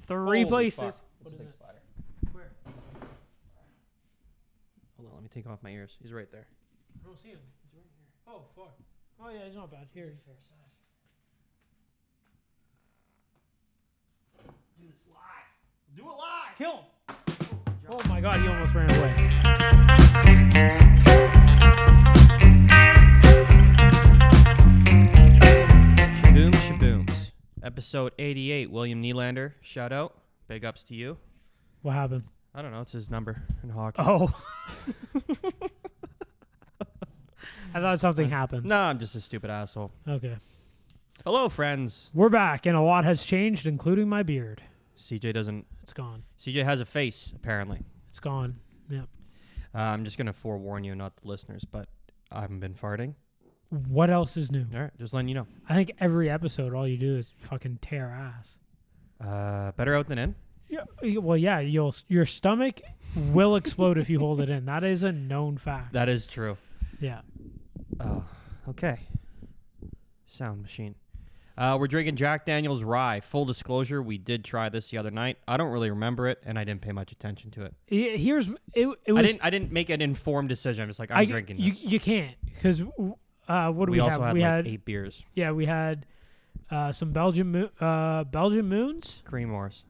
Three places. Fuck. What It's a is big it? spider. Where? Hold on, let me take off my ears. He's right there. I don't see him. He's right here. Oh, fuck. Oh, yeah, he's not bad. Here. Fair size. Do this live. Do it live. Kill him. Oh, my God. He almost ran away. Shaboom, shabooms. Episode 88. William Nylander. Shout out. Big ups to you. What happened? I don't know. It's his number in hockey. Oh. I thought something happened. No, I'm just a stupid asshole. Okay. Hello, friends. We're back, and a lot has changed, including my beard. CJ doesn't. It's gone. CJ has a face, apparently. It's gone. Yep. I'm just going to forewarn you, not the listeners, but I haven't been farting. What else is new? All right, just letting you know. I think every episode, all you do is fucking tear ass. Better out than in. Yeah. Well, yeah. Your stomach will explode if you hold it in. That is a known fact. That is true. Yeah. Okay. Sound machine. We're drinking Jack Daniel's Rye. Full disclosure, we did try this the other night. I don't really remember it, and I didn't pay much attention to it. Here's it. Was I didn't make an informed decision. I'm just like, I'm drinking this. You can't because what do we also have? had We like had 8 beers. Yeah, we had some Belgian Moons. Creamores.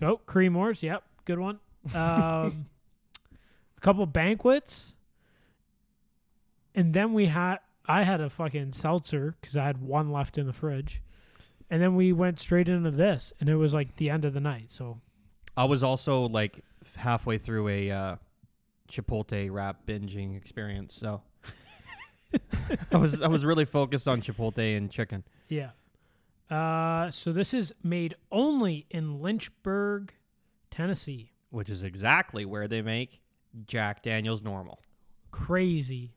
Oh, Creamores. Yep, good one. A couple banquets, and then I had a fucking seltzer because I had one left in the fridge, and then we went straight into this, and it was like the end of the night. So I was also like halfway through a Chipotle wrap binging experience, so I was really focused on Chipotle and chicken. yeah. So this is made only in Lynchburg, Tennessee. Which is exactly where they make Jack Daniel's Normal. Crazy.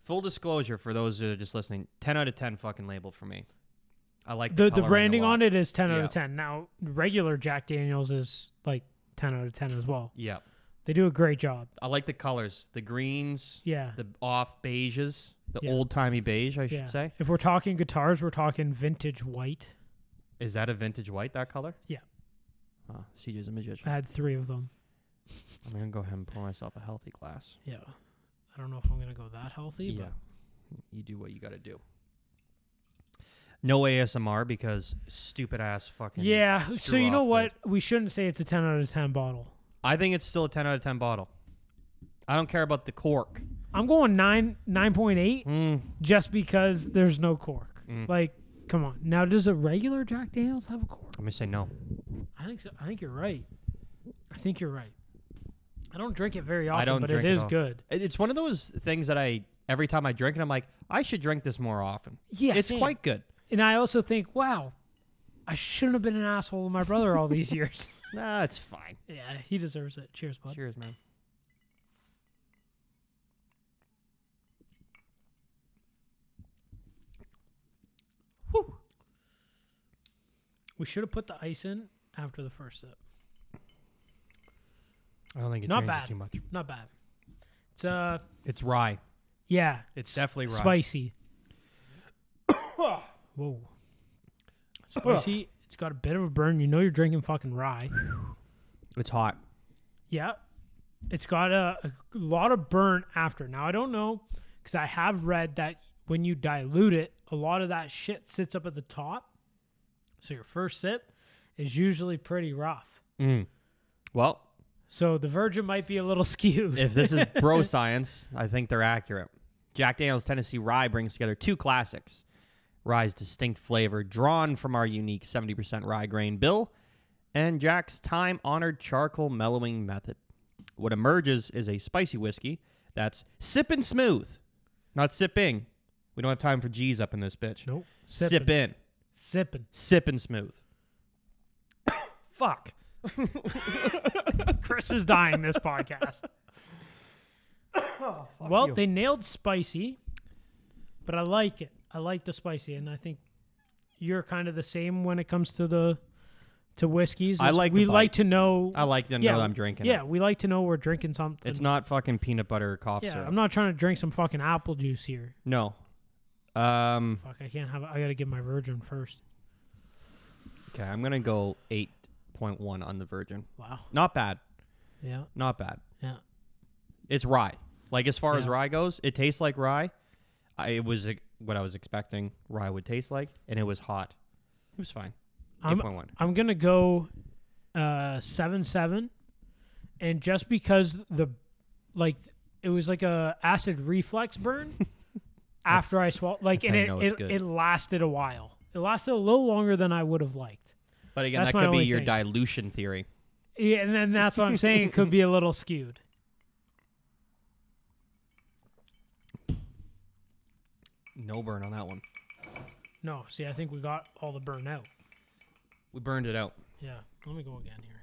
Full disclosure for those who are just listening, 10 out of 10 fucking label for me. I like The coloring branding a lot. on it is 10 out Yeah. of 10. Now, regular Jack Daniels is like 10 out of 10 as well. Yeah. They do a great job. I like the colors. The greens, Yeah. the off beiges, the Yeah. old-timey beige, I Yeah. should say. If we're talking guitars, we're talking vintage white. Is that a vintage white, that color? Yeah. Oh, CJ's a magician. I had 3 of them. I'm going to go ahead and pour myself a healthy glass. Yeah. I don't know if I'm going to go that healthy. Yeah. You do what you got to do. No ASMR because stupid ass fucking. But yeah. So screw you know off what? lid. We shouldn't say it's a 10 out of 10 bottle. I think it's still a 10 out of 10 bottle. I don't care about the cork. I'm going 9.8 just because there's no cork. Mm. Like, come on. Now, does a regular Jack Daniels have a cork? I'm going to say no. I think so. I think you're right. I think you're right. I don't drink it very often, don't but drink it it is all. good. It's one of those things that every time I drink it, I'm like, I should drink this more often. Yeah, It's same. quite good. And I also think, wow, I shouldn't have been an asshole to my brother all these years. Nah, it's fine. Yeah, he deserves it. Cheers, bud. Cheers, man. Whew. We should have put the ice in after the first sip. I don't think it Not changes bad. too much. Not bad. It's rye. Yeah, It's definitely rye. spicy. Whoa. Spicy. It's got a bit of a burn. You know you're drinking fucking rye. It's hot. Yeah. It's got a lot of burn after. Now, I don't know, because I have read that when you dilute it, a lot of that shit sits up at the top. So your first sip is usually pretty rough. Well, So the virgin might be a little skewed. if this is bro science, I think they're accurate. Jack Daniel's Tennessee Rye brings together 2 classics. Rye's distinct flavor drawn from our unique 70% rye grain bill and Jack's time-honored charcoal mellowing method. What emerges is a spicy whiskey that's sippin' smooth, not sipping. We don't have time for G's up in this bitch. Nope. Sip in. Sipping. Sippin' smooth. Fuck. Chris is dying this podcast. Well, they nailed spicy, but I like it. I like the spicy, and I think you're kind of the same when it comes to whiskeys. I like the we bite. like to know. I like to know that I'm drinking Yeah, it. we like to know we're drinking something. It's not fucking peanut butter or cough Yeah, syrup. I'm not trying to drink some fucking apple juice here. No. Fuck, I can't have. I gotta get my virgin first. Okay, I'm gonna go 8 8.1 on the Virgin. Wow. Not bad. Yeah. Not bad. Yeah. It's rye. Like, as far as Yeah. rye goes, it tastes like rye. It was what I was expecting rye would taste like, and it was hot. It was fine. 8.1. I'm going to go 7.7. And just because it was like a acid reflex burn after I swallowed, like, that's and how you know it's good. it lasted a while. It lasted a little longer than I would have liked. But again, That's that my could be only your thing. dilution theory. Yeah, and then that's what I'm saying. It could be a little skewed. No burn on that one. No, see, I think we got all the burn out. We burned it out. Yeah, let me go again here.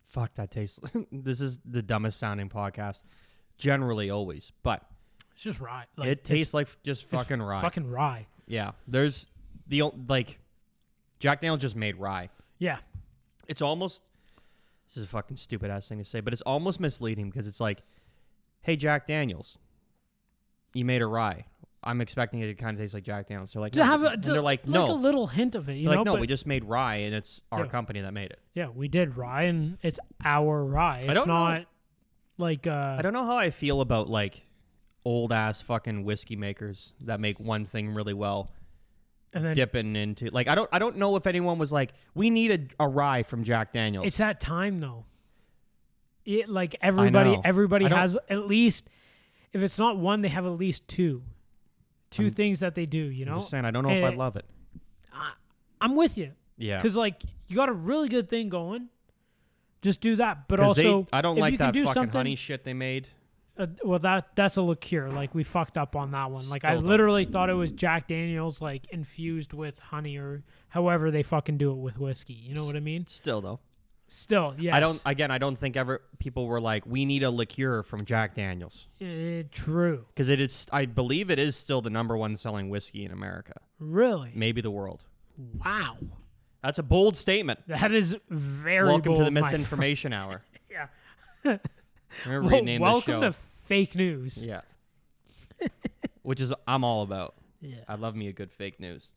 Fuck, that tastes. This is the dumbest sounding podcast. Generally, always. But It's just rye. it tastes like just fucking rye. Fucking rye. Yeah. There's like, Jack Daniel's just made rye. Yeah. It's almost, this is a fucking stupid ass thing to say, but it's almost misleading because it's like, hey, Jack Daniels, you made a rye. I'm expecting it to kind of taste like Jack Daniels. They're like, To no. have And they're like, no. a little hint of it, you They're know? like, no, but we just made rye, and it's our Yeah. company that made it. yeah, we did rye, and it's our rye. It's don't know. not like I don't know how I feel about like old ass fucking whiskey makers that make one thing really well, and then dipping into like I don't know if anyone was like, we need a rye from Jack Daniels. it's that time though. It like everybody know. everybody I don't- has at least, if it's not one, they have at least two things that they do, you I'm know? just saying, I don't know if I And love it. I'm with you. Yeah, Because like you got a really good thing going, just do that. But 'Cause also, I don't if like you can that do fucking something, honey shit they made. Well, that's a liqueur. Like we fucked up on that one. Like I Still don't. literally thought it was Jack Daniel's, like infused with honey or however they fucking do it with whiskey. You know what I mean? Still though, Still, yes. I don't think ever people were like, we need a liqueur from Jack Daniels, True. because it is. I believe it is still the number 1 selling whiskey in America, Really? maybe the world. Wow. That's a bold statement. That is very Welcome to the bold, my misinformation hour. friend. Remember Yeah. we named this Welcome show. to fake news. Yeah. Which is I'm all about. Yeah. I love me a good fake news.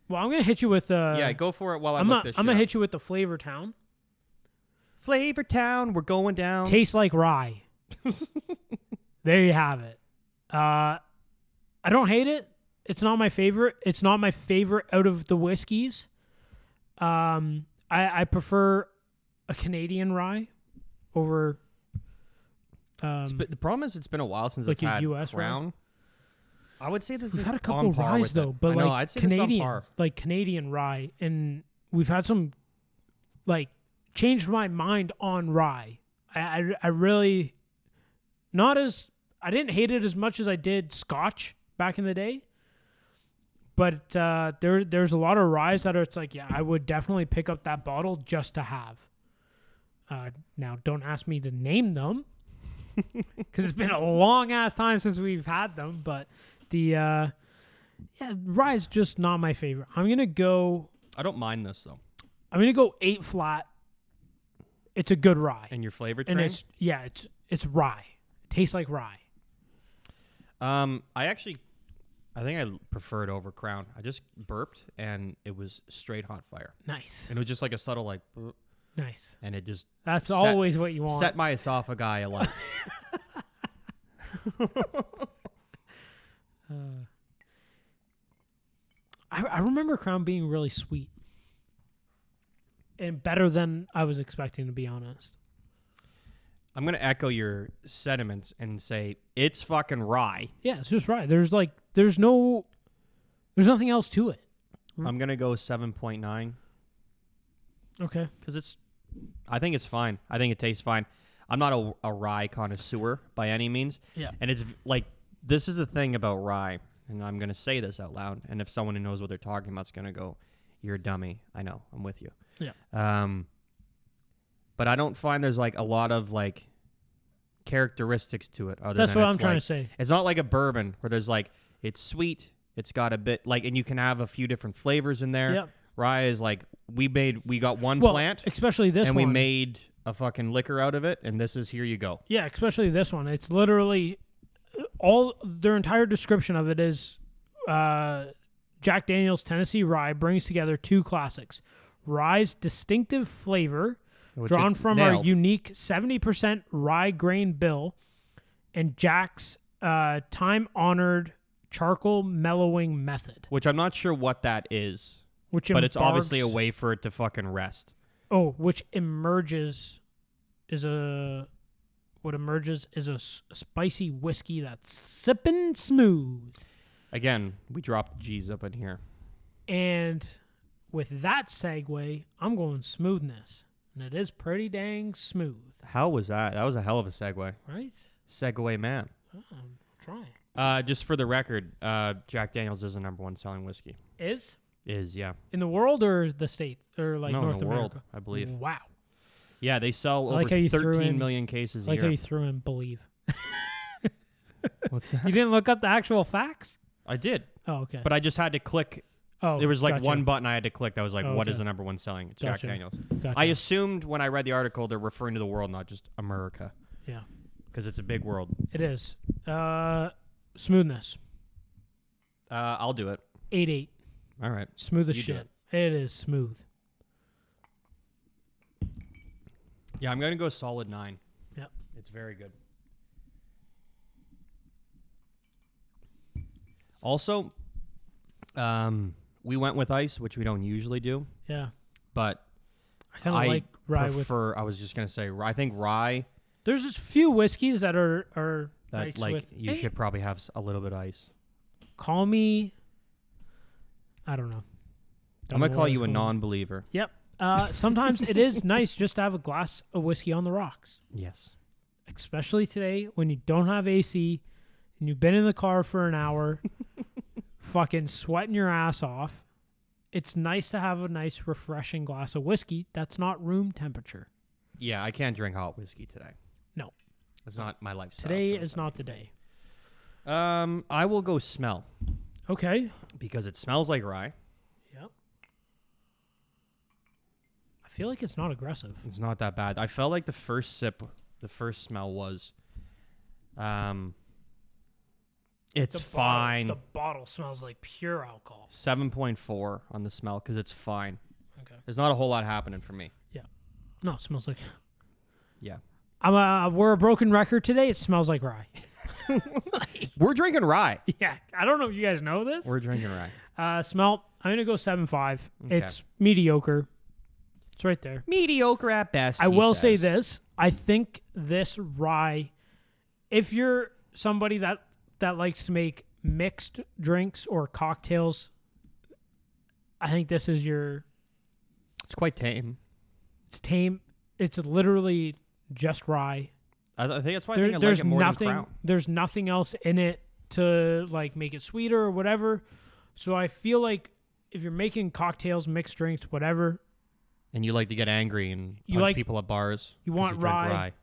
Well, I'm gonna hit you with. Yeah, go for it while I I'm look this shit gonna up. hit you with the Flavor Town. Flavor Town, we're going down. Tastes like rye. There you have it. I don't hate it. It's not my favorite. It's not my favorite out of the whiskeys. I prefer a Canadian rye over. The problem is it's been a while since like I've a had US rye? Crown. I would say this We've is had a couple on of par ryes with though, it. but I know, like I'd say this is on Canadian, par. like Canadian rye, and we've had some, like, changed my mind on rye. I really, not as I didn't hate it as much as I did Scotch back in the day, but there's a lot of ryes that are, it's like, yeah, I would definitely pick up that bottle just to have. Now, don't ask me to name them because it's been a long ass time since we've had them, but the rye is just not my favorite. I'm gonna go I don't mind this though. 8 flat. It's a good rye, And your flavor train? and it's rye. It tastes like rye. I think I prefer it over Crown. I just burped and it was straight hot fire. Nice, And it was just like a subtle like burp, nice. and it just That's set- always what you want. set my esophagi alight. I remember Crown being really sweet and better than I was expecting, to be honest. I'm going to echo your sentiments and say it's fucking rye. Yeah, it's just rye. There's nothing else to it. I'm going to go 7.9 Okay. because I think it's fine. I think it tastes fine. I'm not a rye connoisseur by any means. Yeah. And it's like, this is the thing about rye, and I'm going to say this out loud, and if someone who knows what they're talking about is going to go, you're a dummy. I know. I'm with you. Yeah. But I don't find there's like a lot of like characteristics to it. Other That's than what it's I'm trying like- to say. It's not like a bourbon where there's like, it's sweet. It's got a bit like, and you can have a few different flavors in there. Yep. Rye is like, we got one Well, plant especially this and one. we made a fucking liquor out of it. And this is, here you go. Yeah, especially this one. It's literally their entire description of it is Jack Daniel's Tennessee Rye brings together two classics. Rye's distinctive flavor, Which drawn it from our nailed. unique 70% rye grain bill, and Jack's time-honored charcoal mellowing method, Which I'm not sure what that is, which but it's obviously a embarks- way for it to fucking rest. Oh, which emerges is a what emerges is a spicy whiskey that's sipping smooth. Again, we dropped the G's up in here. And with that segue, I'm going smoothness, and it is pretty dang smooth, How was that? That was a hell of a segue. right? Segue man. Oh, I'm trying. Just for the record, Jack Daniels is the number one selling whiskey. Is Yeah. in the world or the States or like No, North in the America? world, I believe. Wow. Yeah, they sell I like how over you threw 13 in- million cases a Like how year. you threw in believe. What's that? You didn't look up the actual facts? I did, Oh, okay. but I just had to click. oh, There was like gotcha. one button I had to click that was like, Oh, what is okay. the number one selling? It's Gotcha. Jack Daniels. Gotcha. I assumed when I read the article they're referring to the world, not just America, yeah, because it's a big world. it is. Smoothness. I'll do it. 8.8. All right. Smooth as You do shit. It is smooth. Yeah, I'm gonna go solid 9. Yep. It's very good. Also, we went with ice, which we don't usually do, Yeah. but I kind of like rye with. prefer. I was just gonna say, I think rye There's just few whiskeys that are that nice like with. you Hey, should probably have a little bit of ice. call me. I don't know. I'm gonna call you a non-believer. Yep. Sometimes it is nice just to have a glass of whiskey on the rocks, Yes. especially today when you don't have AC and you've been in the car for an hour, fucking sweating your ass off. It's nice to have a nice, refreshing glass of whiskey that's not room temperature. Yeah, I can't drink hot whiskey today. No. It's not my lifestyle. Today choice. is not the day. I will go smell Okay. because it smells like rye. Yep. I feel like it's not aggressive. It's not that bad. I felt like the first smell was, it's fine. The bottle smells like pure alcohol. 7.4 on the smell because it's fine. Okay. There's not a whole lot happening for me. No, it smells like. Yeah. We're a broken record today. It smells like rye. We're drinking rye. Yeah, I don't know if you guys know this. We're drinking rye. Smell. I'm gonna go 7.5. Okay. It's mediocre. It's right there. Mediocre at best. I he will say says. this. I think this rye, if you're somebody that likes to make mixed drinks or cocktails, I think this is your. It's quite tame. It's tame. It's literally just rye. I think that's why I think I like There's it more nothing. than Crown. There's nothing else in it to like make it sweeter or whatever. So I feel like if you're making cocktails, mixed drinks, whatever, And you like to get angry and You punch like- people at bars. you 'cause want drink rye.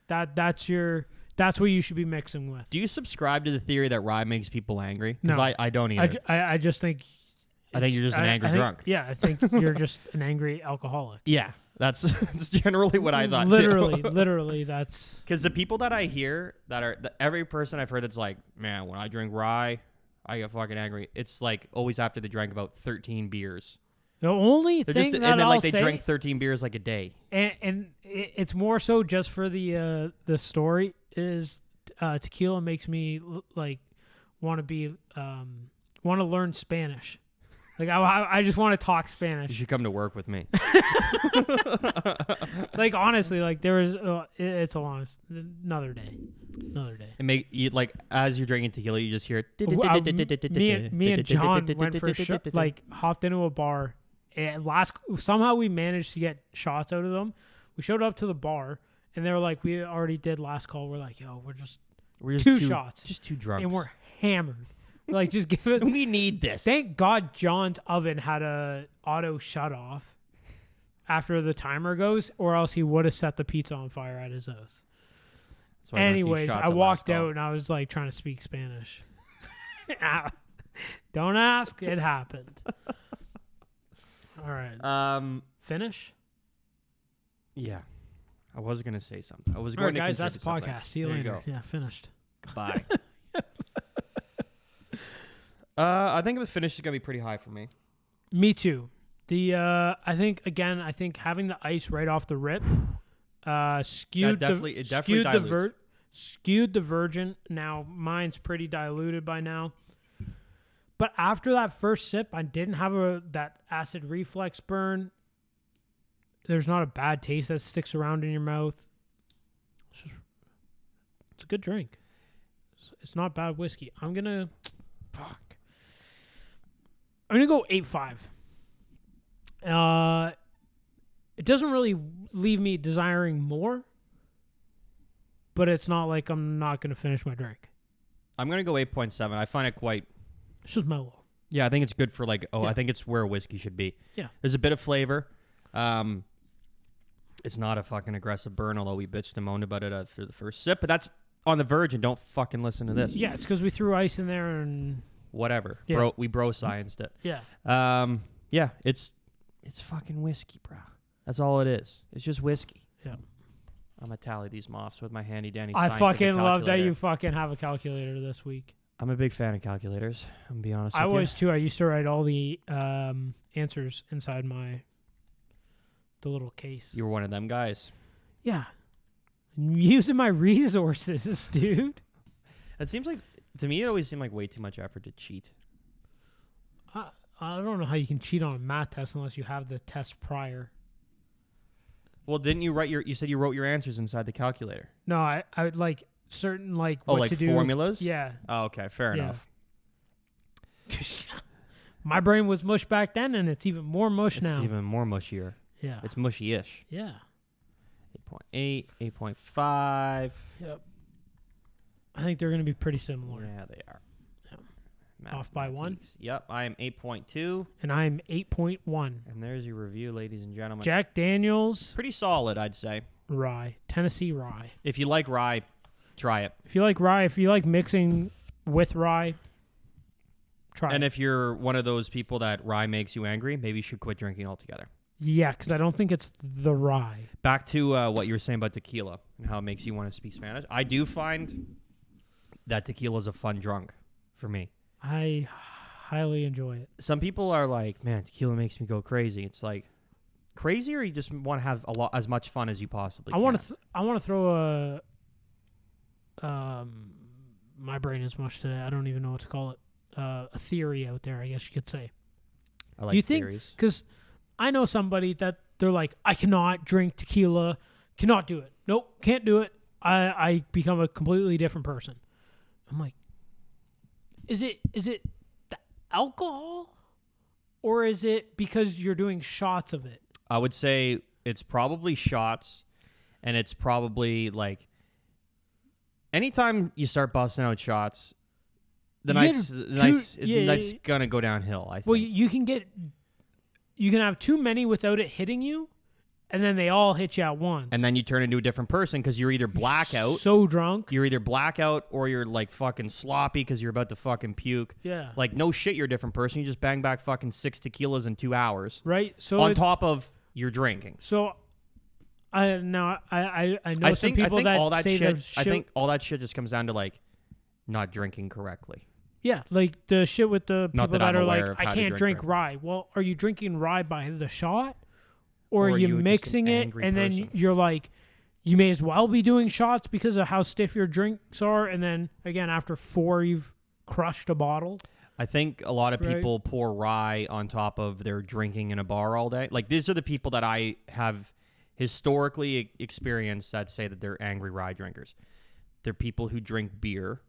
that's what you should be mixing with. Do you subscribe to the theory that rye makes people angry? Because No. I don't either. I just think. I think you're just an angry think- drunk. Yeah, I think you're just an angry alcoholic. Yeah, that's generally what I thought. Literally, that's. Because the people that I hear every person I've heard that's like, man, when I drink rye, I get fucking angry. It's like always after they drank about 13 beers. The only They're thing just, that and then I'll like they say, drink 13 beers like a day. and it's more so just for the story is tequila makes me like want to learn Spanish. Like I just want to talk You Spanish. should come to work with me. Like honestly, like there was it's another day. And make you like as you're drinking tequila, you just hear. Me and John went for like hopped into a bar and somehow we managed to get shots out of them. We showed up to the bar and they were like, we already did last call. We're like, yo, we're just two shots. just two drunks, and we're hammered. We're like, just give us. we need this. Thank God John's oven had a auto shut off after the timer goes, or else he would have set the pizza on fire at his house. That's why I drank 2 Anyways, shots I at walked last call. out and I was like trying to speak Spanish. Don't ask, it happened. All right. Finish. Yeah, I was gonna say something. I was All right, going to guys, that's the contribute something. podcast. See you There later. go. Yeah, finished. Bye. I think the finish is gonna be pretty high for me. Me too. I think having the ice right off the rip skewed skewed the virgin. Now mine's pretty diluted by now. But after that first sip, I didn't have that acid reflux burn. There's not a bad taste that sticks around in your mouth. It's a good drink. It's not bad whiskey. I'm gonna go 8.5. It doesn't really leave me desiring more, but it's not like I'm not gonna finish my drink. I'm gonna go 8.7. I find it quite. It's just mellow. Yeah, I think it's good for Yeah. I think it's where whiskey should be. Yeah. There's a bit of flavor. It's not a fucking aggressive burn, although we bitched and moaned about it after the first sip. But that's on the verge, and don't fucking listen to this. Yeah, it's because we threw ice in there and Whatever. Yeah. We scienced it. yeah. Yeah, it's fucking whiskey, bro. That's all it is. It's just whiskey. Yeah. I'm gonna tally these moffs with my handy dandy. I fucking love that calculator. you fucking have a calculator this week. I'm a big fan of calculators. I'm gonna be honest. I with you. was too. I used to write all the answers inside the little case. You were one of them guys. Yeah. Using my resources, dude. It seems like to me, it always seemed like way too much effort to cheat. I don't know how you can cheat on a math test unless you have the test prior. Well, didn't you write you said you wrote your answers inside the calculator? No, I would like certain what like to do. formulas? Yeah. Oh, okay, fair Yeah. enough. My brain was mush back then, and it's even more mush It's now. even more mushier. Yeah. It's mushy-ish. Yeah. 8.8, 8.5. Yep. I think they're going to be pretty similar. Yeah, they are. Yeah. Off by one? Mathematics. Yep, I am 8.2. And I'm 8.1. And there's your review, ladies and gentlemen. Jack Daniels Pretty solid, I'd say. rye, Tennessee rye. If you like rye, try it. If you like rye, if you like mixing with rye, try And it. if you're one of those people that rye makes you angry, maybe you should quit drinking altogether. Yeah, because I don't think it's the rye. Back to what you were saying about tequila and how it makes you want to speak Spanish. I do find that tequila is a fun drunk for me. I highly enjoy it. Some people are like, man, tequila makes me go crazy. It's like crazy, or you just want to have as much fun as you possibly can. I want to throw my brain is mush today. I don't even know what to call it. A theory out there, I guess you could say. I like you think theories. because I know somebody that they're like, I cannot drink tequila, cannot do it. Nope, can't do it. I become a completely different person. I'm like, is it the alcohol, or is it because you're doing shots of it? I would say it's probably shots, and it's probably like anytime you start busting out shots, the night's gonna go downhill. I think. Well, you can have too many without it hitting you, and then they all hit you at once. And then you turn into a different person because you're either blackout, so drunk. you're either blackout, or you're like fucking sloppy because you're about to fucking puke. Yeah. Like no shit, you're a different person. You just bang back fucking 6 tequilas in 2 hours. Right. So On top of your drinking. So I know I some people that all that say shit. that I think all that shit just comes down to like not drinking correctly. yeah, like the shit with the Not people that I'm that are aware like, of I how to can't drink drink rye. Well, are you drinking rye by the shot, or Or are are you you just an mixing it angry and then person? you're like, you may as well be doing shots because of how stiff your drinks are, and then again after 4 you've crushed a bottle. I think a lot of Right. people pour rye on top of their drinking in a bar all day. Like these are the people that I have historically experienced that say that they're angry rye drinkers. They're people who drink beer.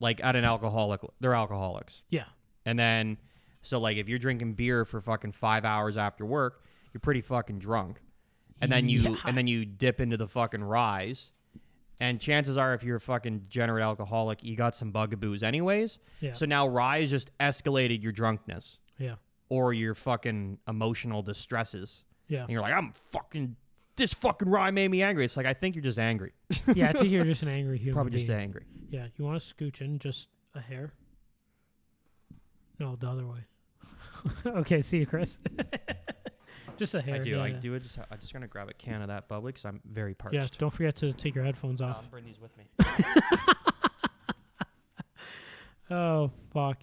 Like at an alcoholic, they're alcoholics. Yeah. And then, so like if you're drinking beer for fucking 5 hours after work, you're pretty fucking drunk. And then you dip into the fucking ryes. And chances are, if you're a fucking degenerate alcoholic, you got some bugaboos anyways. Yeah. So now rye has just escalated your drunkenness Yeah. or your fucking emotional distresses. Yeah. And you're like, this fucking rye made me angry. It's like, I think you're just angry. Yeah, I think you're just an angry human Probably being. just angry. Yeah, you want to scooch in just a hair? No, the other way. Okay, see you, Chris. Just a hair. I do. Yeah, I yeah. do. I'm just going to grab a can of that bubbly because I'm very parched. Yeah, don't forget to take your headphones off. Bring these with me. Oh, Fuck.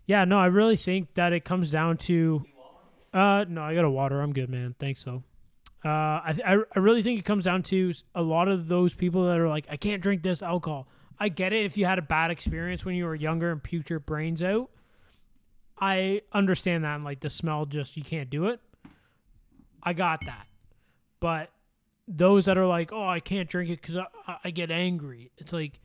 Yeah, no, I really think that it comes down to. No, I got a water. I'm good, man. Thanks, though. I really think it comes down to a lot of those people that are like, I can't drink this alcohol. I get it if you had a bad experience when you were younger and puked your brains out. I understand that, and like the smell, just you can't do it. I got that. But those that are like, oh, I can't drink it because I get angry. It's like,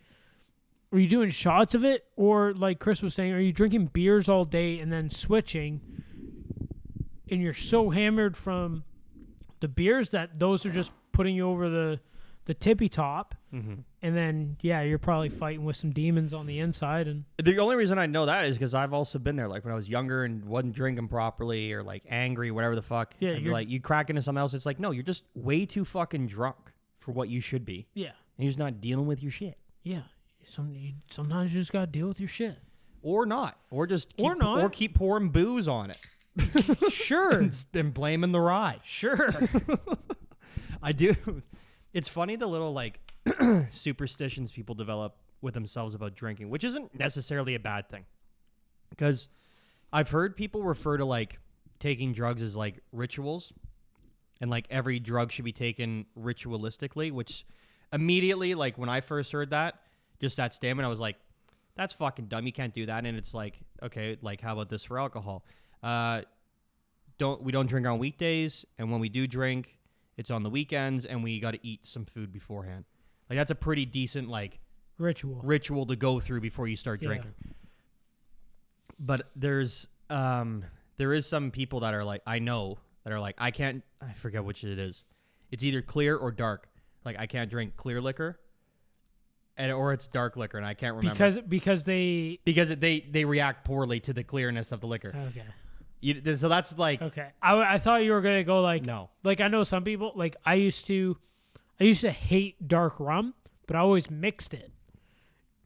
are you doing shots of it? Or like Chris was saying, are you drinking beers all day and then switching and you're so hammered from the beers that those are just putting you over the tippy top, and then you're probably fighting with some demons on the inside. And the only reason I know that is because I've also been there. Like when I was younger and wasn't drinking properly, or like angry, whatever the fuck. Yeah, you're like you crack into something else. It's like no, you're just way too fucking drunk for what you should be. Yeah, and you're just not dealing with your shit. Yeah, sometimes you just gotta deal with your shit, or not, or just keep, or not, or keep pouring booze on it. Sure, and blaming the rye. Sure, I do. It's funny the little like superstitions people develop with themselves about drinking, which isn't necessarily a bad thing. Because I've heard people refer to like taking drugs as like rituals, and like every drug should be taken ritualistically, which immediately, like when I first heard that, just that statement, I was like, that's fucking dumb. You can't do that. And it's like, okay, like how about this for alcohol? We don't drink on weekdays, and when we do drink, it's on the weekends, and we got to eat some food beforehand. Like that's a pretty decent like ritual to go through before you start drinking. But there is some people that are like, I know that are like, I forget which it is. It's either clear or dark. Like I can't drink clear liquor, or it's dark liquor, and I can't remember because they react poorly to the clearness of the liquor. Okay. So that's like okay. I thought you were gonna go like no. Like I know some people like I used to hate dark rum, but I always mixed it,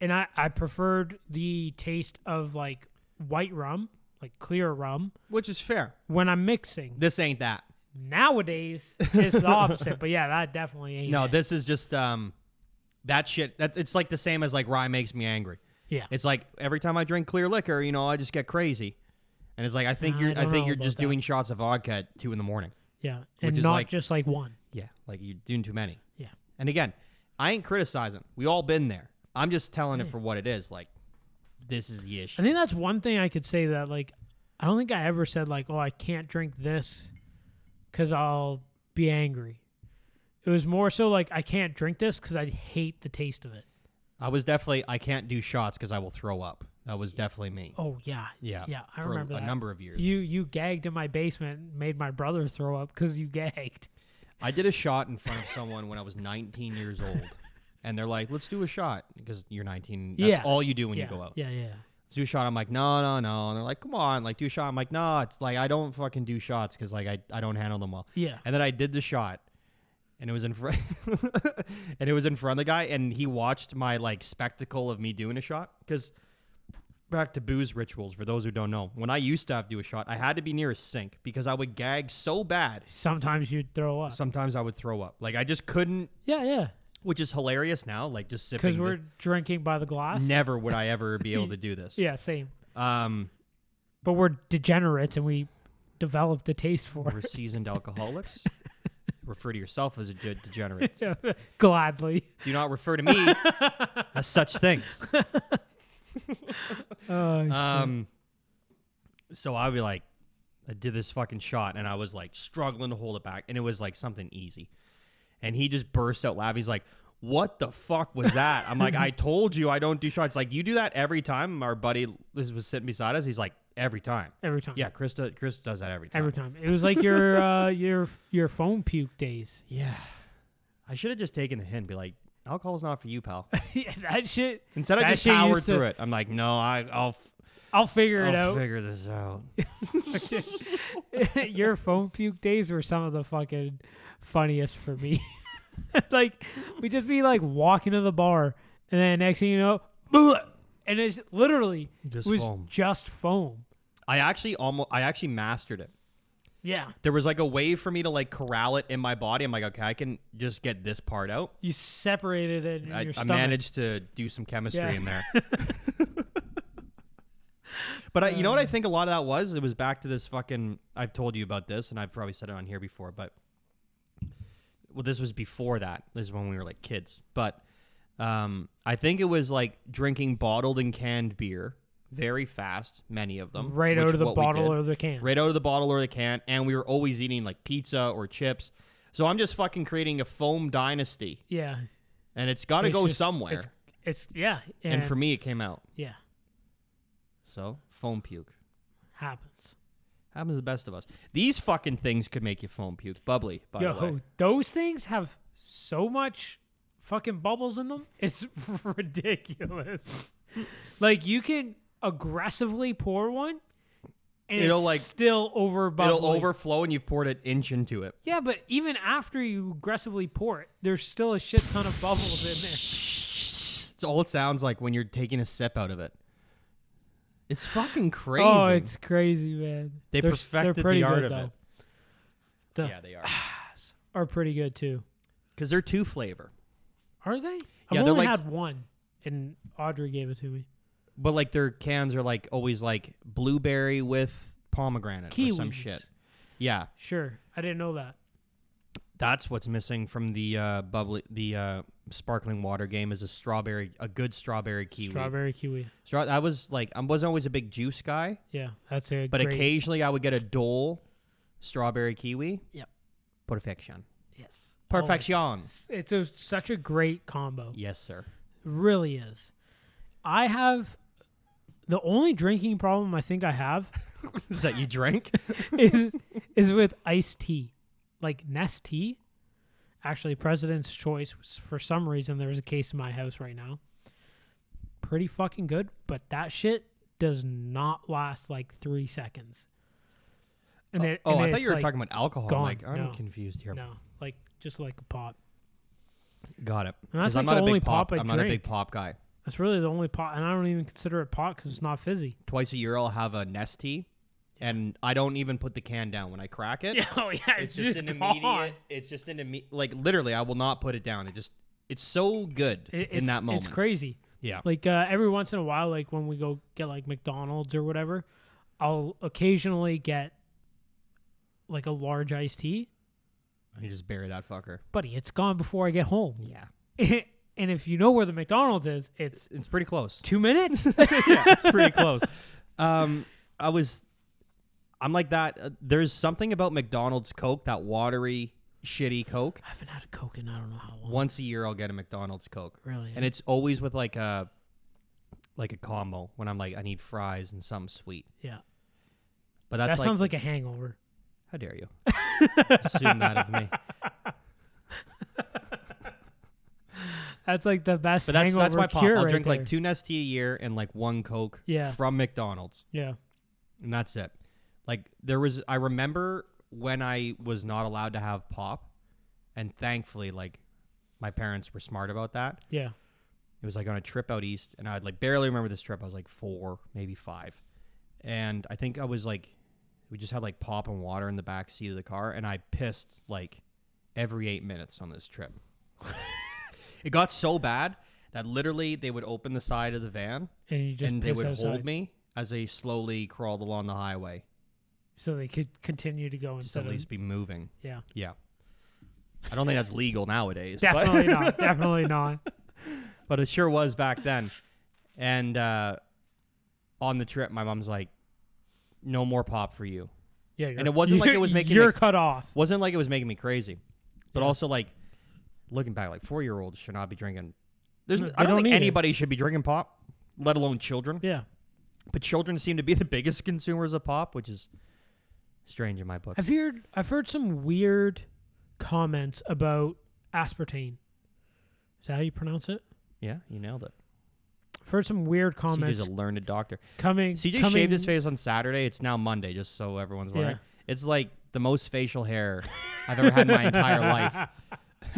and I preferred the taste of like white rum, like clear rum, which is fair when I'm mixing. This ain't that. Nowadays it's the opposite, but yeah, that definitely ain't. No, this is just that shit. It's like the same as like rye makes me angry. Yeah, it's like every time I drink clear liquor, I just get crazy. And it's like I think you're just doing shots of vodka at 2 a.m. Yeah, and not like, just like one. Yeah, like you're doing too many. Yeah. And again, I ain't criticizing. We all been there. I'm just telling it for what it is. Like, this is the issue. I think that's one thing I could say that like, I don't think I ever said like, oh, I can't drink this because I'll be angry. It was more so like I can't drink this because I hate the taste of it. I can't do shots because I will throw up. That was definitely me. Oh, yeah. Yeah. I remember that. A number of years. You gagged in my basement and made my brother throw up because you gagged. I did a shot in front of someone when I was 19 years old. And they're like, let's do a shot. Because you're 19. That's all you do when you go out. Yeah. Let's do a shot. I'm like, no. And they're like, come on. Like, do a shot. I'm like, no. It's like, I don't fucking do shots because, like, I don't handle them well. Yeah. And then I did the shot. And it was in front of the guy. And he watched my, like, spectacle of me doing a shot. Because... back to booze rituals, for those who don't know. When I used to have to do a shot, I had to be near a sink because I would gag so bad. Sometimes you'd throw up. Sometimes I would throw up. Like, I just couldn't. Yeah. Which is hilarious now, like, just sipping. Because we're drinking by the glass? Never would I ever be able to do this. Yeah, same. But we're degenerates, and we developed a taste for it. We're seasoned alcoholics. Refer to yourself as a degenerate. Gladly. Do not refer to me as such things. So I'd be like, I did this fucking shot and I was like struggling to hold it back, and it was like something easy, and he just burst out laughing. He's like, what the fuck was that? I'm like, I told you I don't do shots. Like, you do that every time. Our buddy was sitting beside us. He's like, every time. Yeah, Chris does that every time. It was like your phone puke days. Yeah, I should have just taken the hint and be like, alcohol's not for you, pal. Yeah, that shit. Instead of just power through it, I'm like, no, I'll figure it out. I'll figure this out. Your phone puke days were some of the fucking funniest for me. Like, we'd just be like walking to the bar, and then next thing you know, and it's literally just foam. I actually mastered it. Yeah. There was like a way for me to like corral it in my body. I'm like, okay, I can just get this part out. You separated it in your stomach. I managed to do some chemistry in there. But you know what I think a lot of that was? It was back to this fucking. I've told you about this, and I've probably said it on here before, but well, this was before that. This is when we were like kids. But I think it was like drinking bottled and canned beer very fast, many of them. Right out of the bottle or the can. Right out of the bottle or the can. And we were always eating like pizza or chips. So I'm just fucking creating a foam dynasty. Yeah. And it's got to go somewhere. It's yeah. And for me, it came out. Yeah. So, foam puke. Happens to the best of us. These fucking things could make you foam puke. Bubbly, by the way. Those things have so much fucking bubbles in them. It's ridiculous. Like, you can aggressively pour one, and it'll still overbubble. It'll overflow, and you've poured an inch into it. Yeah, but even after you aggressively pour it, there's still a shit ton of bubbles in there. It's all it sounds like when you're taking a sip out of it. It's fucking crazy. Oh, it's crazy, man. They're perfected the art of it. Yeah, they are pretty good too. Because they're 2 flavor. Are they? I've only had one, and Audrey gave it to me. But like their cans are like always like blueberry with pomegranate or some shit. Yeah, sure. I didn't know that. That's what's missing from the sparkling water game is a good strawberry kiwi. Strawberry kiwi. I wasn't always a big juice guy. Yeah, but occasionally I would get a Dole strawberry kiwi. Yep. Perfection. Yes. Perfection. It's such a great combo. Yes, sir. It really is. I have the only drinking problem I think I have is that you drink is with iced tea. Like Nestea, actually President's Choice, for some reason there's a case in my house right now. Pretty fucking good, but that shit does not last like 3 seconds. And I thought you were talking about alcohol. Gone. I'm confused here. No, like just like a pop. Got it. And that's like the only pop I drink. I'm not a big pop guy. That's really the only pop, and I don't even consider it pop because it's not fizzy. Twice a year I'll have a Nestea. And I don't even put the can down when I crack it. Oh yeah, it's just an immediate. It's just an immediate. Like literally, I will not put it down. It's so good in that moment. It's crazy. Yeah. Like every once in a while, like when we go get like McDonald's or whatever, I'll occasionally get like a large iced tea. You just bury that fucker, buddy. It's gone before I get home. Yeah. And if you know where the McDonald's is, it's pretty close. 2 minutes. Yeah, it's pretty close. I'm like that. There's something about McDonald's Coke, that watery, shitty Coke. I haven't had a Coke in I don't know how long. Once a year, I'll get a McDonald's Coke. Really? And it's always with like a combo when I'm like, I need fries and something sweet. Yeah. But that sounds like a hangover. How dare you assume that of me? That's like the best. But that's my pop. I'll drink like 2 Nestea a year and like 1 Coke. Yeah. From McDonald's. Yeah. And that's it. Like I remember when I was not allowed to have pop, and thankfully, like, my parents were smart about that. Yeah. It was like on a trip out east, and I'd like barely remember this trip. I was like 4, maybe 5, and I think I was like, we just had like pop and water in the back seat of the car, and I pissed like every 8 minutes on this trip. It got so bad that literally they would open the side of the van, and they would hold me as they slowly crawled along the highway. So they could continue to go instead of... at least be moving. Yeah. Yeah. I don't think that's legal nowadays. Definitely not. Definitely not. But it sure was back then. And on the trip, my mom's like, no more pop for you. Yeah. And it wasn't like it was making You're cut off. Wasn't like it was making me crazy. But also, like, looking back, like, 4-year-olds should not be drinking. I don't think anybody should be drinking pop, let alone children. Yeah. But children seem to be the biggest consumers of pop, which is strange in my book. I've heard some weird comments about aspartame. Is that how you pronounce it? Yeah, you nailed it. I've heard some weird comments. CJ's a learned doctor. CJ shaved his face on Saturday. It's now Monday, just so everyone's wondering. Yeah. It's like the most facial hair I've ever had in my entire life.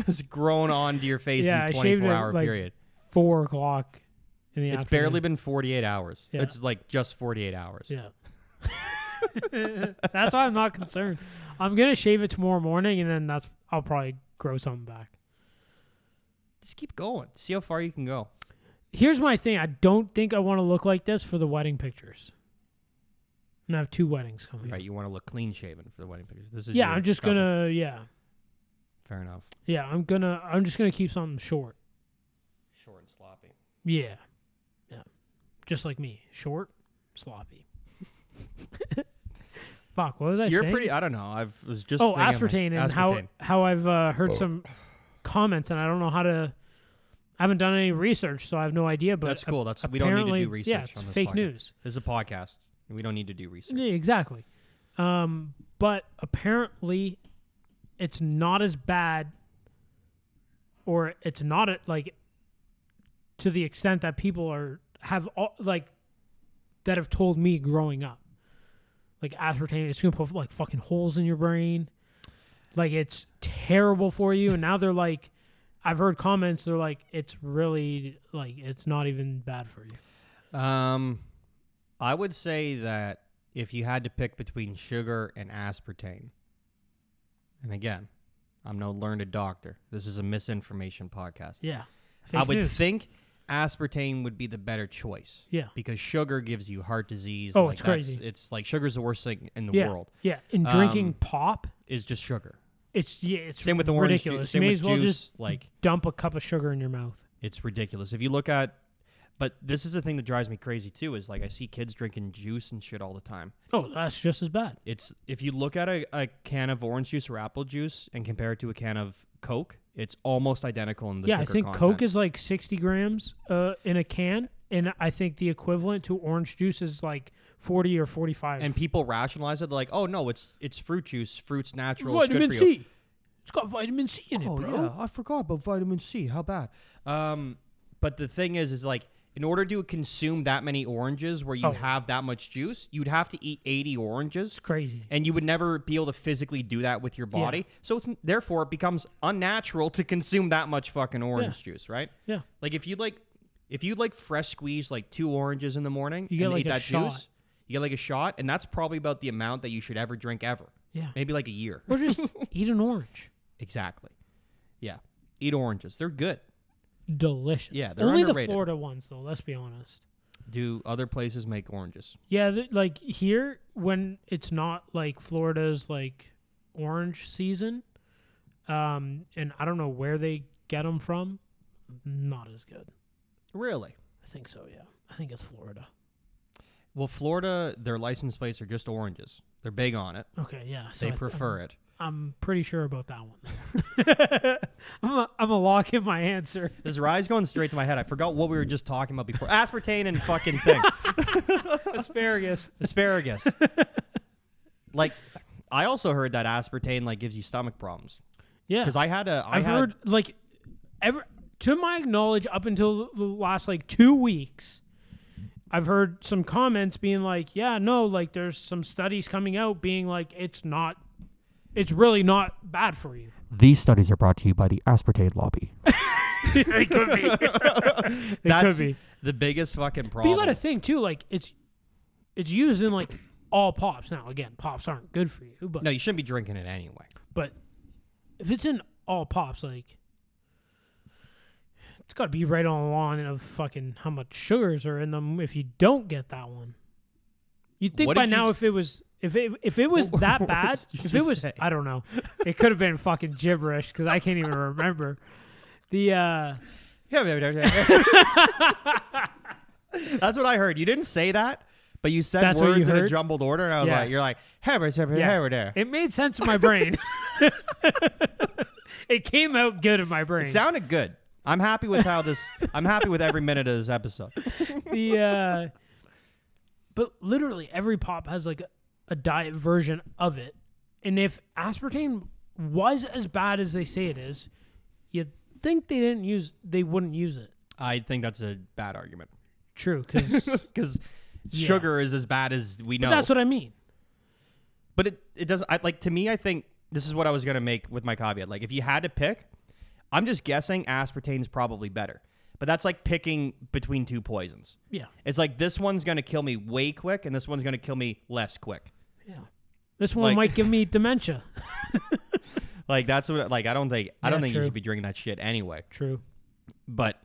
It's grown onto your face in a 24-hour period. 4 o'clock in the It's afternoon. barely been 48 hours. Yeah. It's like just 48 hours. Yeah. That's why I'm not concerned. I'm going to shave it tomorrow morning, and then I'll probably grow something back. Just keep going. See how far you can go. Here's my thing. I don't think I want to look like this for the wedding pictures. And I have 2 weddings coming Right, up. you want to look clean shaven for the wedding pictures. This is Yeah, your I'm just couple. gonna. Yeah, Fair enough. yeah. I'm just gonna keep something short. Short and sloppy. Yeah, yeah. Just like me, short, sloppy. Fuck. What was I You're saying? pretty. I don't know. I was just. Oh, thinking, like, aspartame, and how I've heard some comments, and I don't know how to. I haven't done any research, so I have no idea. But that's cool. We don't need to apparently- do research Yeah, it's on this fake podcast. news. This is a podcast. And we don't need to do research. Yeah, exactly. But apparently, it's not as bad, or it's not like to the extent that people that have told me growing up. Like aspartame, it's gonna put like fucking holes in your brain. Like it's terrible for you. And now they're like, I've heard comments. They're like, it's really like it's not even bad for you. I would say that if you had to pick between sugar and aspartame, and again, I'm no learned doctor. This is a misinformation podcast. Yeah, I Fake would news. think aspartame would be the better choice. Yeah. Because sugar gives you heart disease. Oh, like it's crazy. It's like sugar's the worst thing in the Yeah. world. Yeah, and drinking Um, pop, Is just sugar. it's Same with the orange ridiculous. juice. Same you may with as well juice. just Like dump a cup of sugar in your mouth. it's ridiculous. If you look at, but this is the thing that drives me crazy too. Is like I see kids drinking juice and shit all the time. Oh, that's just as bad. It's if you look at a can of orange juice or apple juice and compare it to a can of Coke, it's almost identical in the Yeah, I sugar think content. Coke is like 60 grams in a can, and I think the equivalent to orange juice is like 40 or 45. And people rationalize it. They're like, oh no, it's fruit juice. Fruit's natural. It's vitamin good for you. C. It's got vitamin C in it, Oh bro. yeah, I forgot about vitamin C. How bad? But the thing is like in order to consume that many oranges where you Oh. have that much juice, you'd have to eat 80 oranges. It's crazy. And you would never be able to physically do that with your body. Yeah. So it's therefore it becomes unnatural to consume that much fucking orange juice, right? Yeah. Like if you'd like fresh squeeze like 2 oranges in the morning You get and like ate a that shot. juice, you get like a shot, and that's probably about the amount that you should ever drink ever. Yeah. Maybe like a year. Or just eat an orange. Exactly. Yeah. Eat oranges. They're good. Delicious. Yeah, they're only underrated. the Florida ones, though. Let's be honest. Do other places make oranges? Yeah, like here when it's not like Florida's like orange season, and I don't know where they get them from. Not as good. Really? I think so. Yeah, I think it's Florida. Well, Florida, their license plates are just oranges. They're big on it. Okay, yeah. So They prefer it. I'm pretty sure about that one. I'm a lock in my answer. This rise going straight to my head. I forgot what we were just talking about before. Aspartame and fucking thing. Asparagus. Asparagus. Like, I also heard that aspartame like gives you stomach problems. Yeah, Because I've heard like to my knowledge up until the last like 2 weeks, I've heard some comments being like, yeah, no, like there's some studies coming out being like it's really not bad for you. These studies are brought to you by the aspartame lobby. It could be. It That's could be. the biggest fucking But problem. you got to think too, like it's used in like all pops. Now again, pops aren't good for you, but No, you shouldn't be drinking it anyway. but if it's in all pops, like it's got to be right on the line of fucking how much sugars are in them. If you don't get that one, you'd think What by did you- now if it was that What bad, did you if it was say? I don't know, it could have been fucking gibberish because I can't even remember. That's what I heard. You didn't say that, but you said That's what you words in a heard? jumbled order, and I was Yeah. like, you're like, hey, there. It made sense in my brain. It came out good in my brain. It sounded good. I'm happy with I'm happy with every minute of this episode. But literally every pop has like a diet version of it, and if aspartame was as bad as they say it is, you'd think they wouldn't use it. I think that's a bad argument True, because because sugar is as bad as we know. that's what I mean. But it doesn't. To me, I think this is what I was gonna make with my caveat. Like, if you had to pick, I'm just guessing aspartame's probably better. But that's like picking between 2 poisons. Yeah, It's like this one's gonna kill me way quick, and this one's gonna kill me less quick. yeah. This one Like- might give me dementia. Like that's what. Like I don't think you true. should be drinking that shit anyway. True. But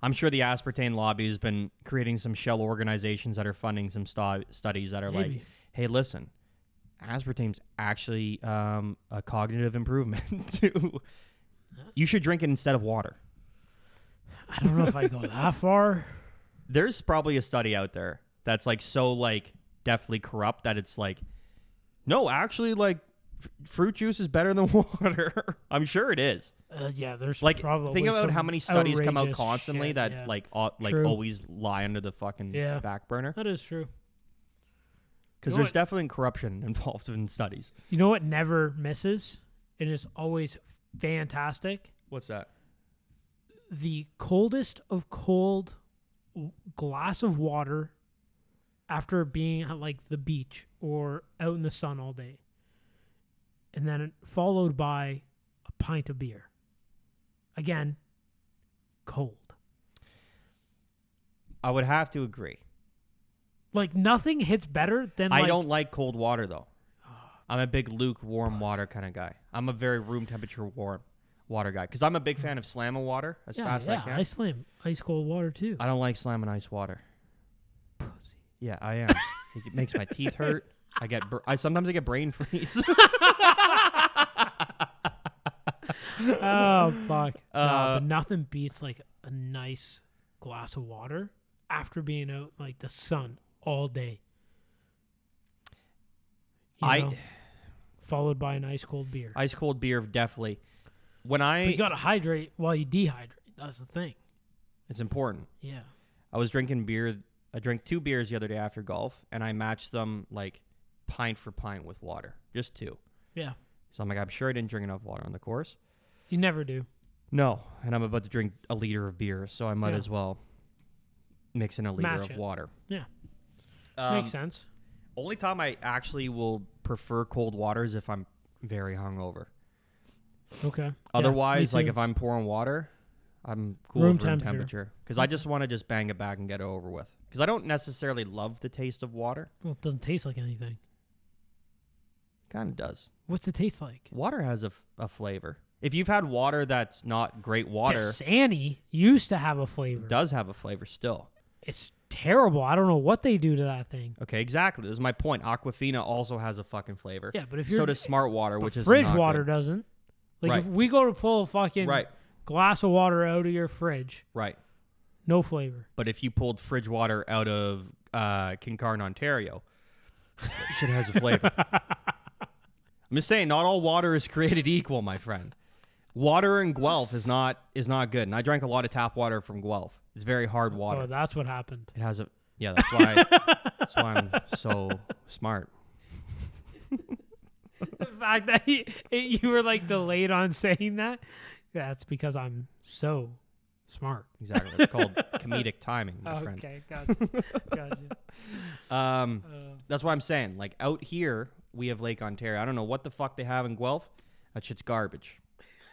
I'm sure the aspartame lobby has been creating some shell organizations that are funding some studies that are like, Maybe. hey, listen, aspartame's actually a cognitive improvement too. You should drink it instead of water. I don't know if I go that far. There's probably a study out there that's like so like definitely corrupt that it's like, no, actually like fruit juice is better than water. I'm sure it is. Yeah, there's Like, probably think about some how many studies come out outrageous constantly shit, that yeah. like True. always lie under the fucking Yeah. back burner. That is true. Because You know there's definitely corruption involved in studies. You know what never misses? It is always fantastic. What's that? The coldest of cold glass of water after being at like the beach or out in the sun all day. And then followed by a pint of beer. Again, cold. I would have to agree. Like nothing hits better than I like, don't like cold water though. I'm a big lukewarm water kind of guy. I'm a very room temperature warm water guy because I'm a big fan of slamming water as fast as I can. I slam ice cold water too. I don't like slamming ice water. Pussy. Yeah, I am. It makes my teeth hurt. Sometimes I get brain freeze. Oh fuck! But nothing beats like a nice glass of water after being out like the sun all day. You know? Followed by an ice cold beer. Ice cold beer, definitely. But you gotta hydrate while you dehydrate. That's the thing. It's important. Yeah. I was drinking beer. I drank 2 beers the other day after golf, and I matched them like pint for pint with water, just 2. Yeah. So I'm like, I'm sure I didn't drink enough water on the course. You never do. No, and I'm about to drink a liter of beer, so I might Yeah. as well mix in a liter Match of it. water. Yeah. Makes sense. Only time I actually will prefer cold water is if I'm very hungover. Okay. Otherwise, yeah, like if I'm pouring water, I'm cool Room with room temperature. temperature. Because I just want to just bang it back and get it over with. Because I don't necessarily love the taste of water. well, it doesn't taste like anything. Kind of does. What's it taste like? Water has a flavor. If you've had water that's not great water, Dasani used to have a flavor. it does have a flavor still. It's terrible. I don't know what they do to that thing. Okay, exactly. This is my point. Aquafina also has a fucking flavor. Yeah, but if you're So does Smart Water, but which is fridge not water good. doesn't. Like Right. if we go to pull a fucking Right, glass of water out of your fridge, right. no flavor. But if you pulled fridge water out of Kincardine, Ontario, shit has a flavor. I'm just saying, not all water is created equal, my friend. Water in Guelph is not good, and I drank a lot of tap water from Guelph. It's very hard water. Oh, that's what happened. It has a That's why I'm so smart. The fact that you were like delayed on saying that, that's because I'm so smart. Exactly. It's called comedic timing, my friend. Okay, gotcha. That's what I'm saying. Like out here, we have Lake Ontario. I don't know what the fuck they have in Guelph. That shit's garbage.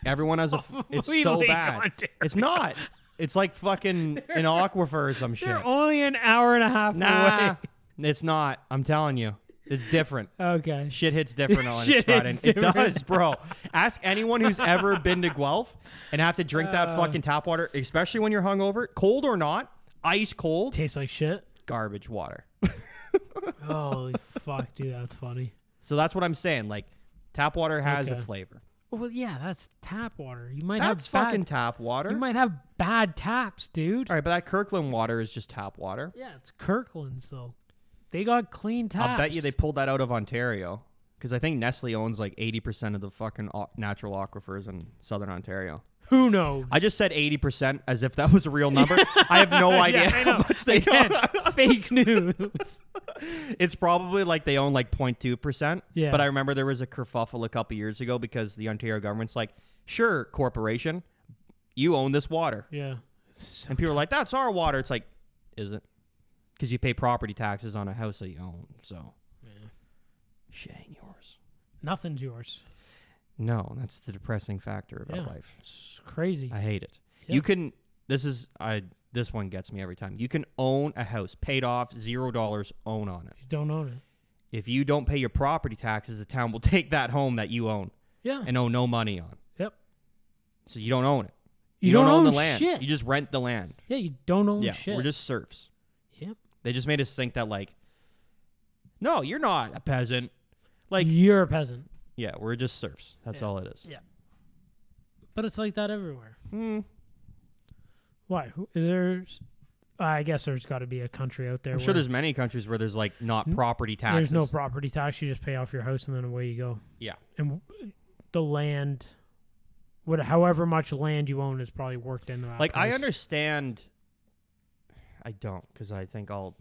Everyone has it's so Lake bad. Ontario. It's not. It's like fucking an aquifer or some shit. They're only an hour and a half Nah, away. it's not. I'm telling you. It's different. Okay. Shit hits different on Shit its Friday. hits It different. does, bro. Ask anyone who's ever been to Guelph and have to drink that fucking tap water, especially when you're hungover, cold or not, ice cold, Tastes like shit. garbage water. Holy fuck, dude, that's funny. So that's what I'm saying. Like, tap water has a Okay. flavor. Well, yeah, that's tap water. You might That's have bad, fucking tap water. You might have bad taps, dude. All right, but that Kirkland water is just tap water. Yeah, it's Kirkland's though. They got clean taps. I'll bet you they pulled that out of Ontario because I think Nestle owns like 80% of the fucking natural aquifers in Southern Ontario. Who knows? I just said 80% as if that was a real number. I have no idea Yeah, I how know. much they Again, own. fake news. It's probably like they own like 0.2%. Yeah. But I remember there was a kerfuffle a couple years ago because the Ontario government's like, sure, corporation, you own this water. Yeah. And people are like, that's our water. It's like, is it? Because you pay property taxes on a house that you own. So Yeah. shit ain't yours. Nothing's yours. No, that's the depressing factor about Yeah. life. It's crazy. I hate it. Yeah. You can. This one gets me every time. You can own a house, paid off, $0 own on it. You don't own it. If you don't pay your property taxes, the town will take that home that you own Yeah. and owe no money on. Yep. So you don't own it. You don't own the land. shit. You just rent the land. Yeah, you don't own Yeah, shit. we're just serfs. Yep. They just made us think that like, No, you're not a peasant. Like, you're a peasant. yeah, we're just serfs. That's Yeah. all it is. Yeah. But it's like that everywhere. Hmm. Why? There's, I guess there's got to be a country out there. I'm where sure there's many countries where there's like not property taxes. There's no property tax. You just pay off your house and then away you go. Yeah. And the land, however much land you own, is probably worked into that. Like, I price. understand. I don't, because I think I'm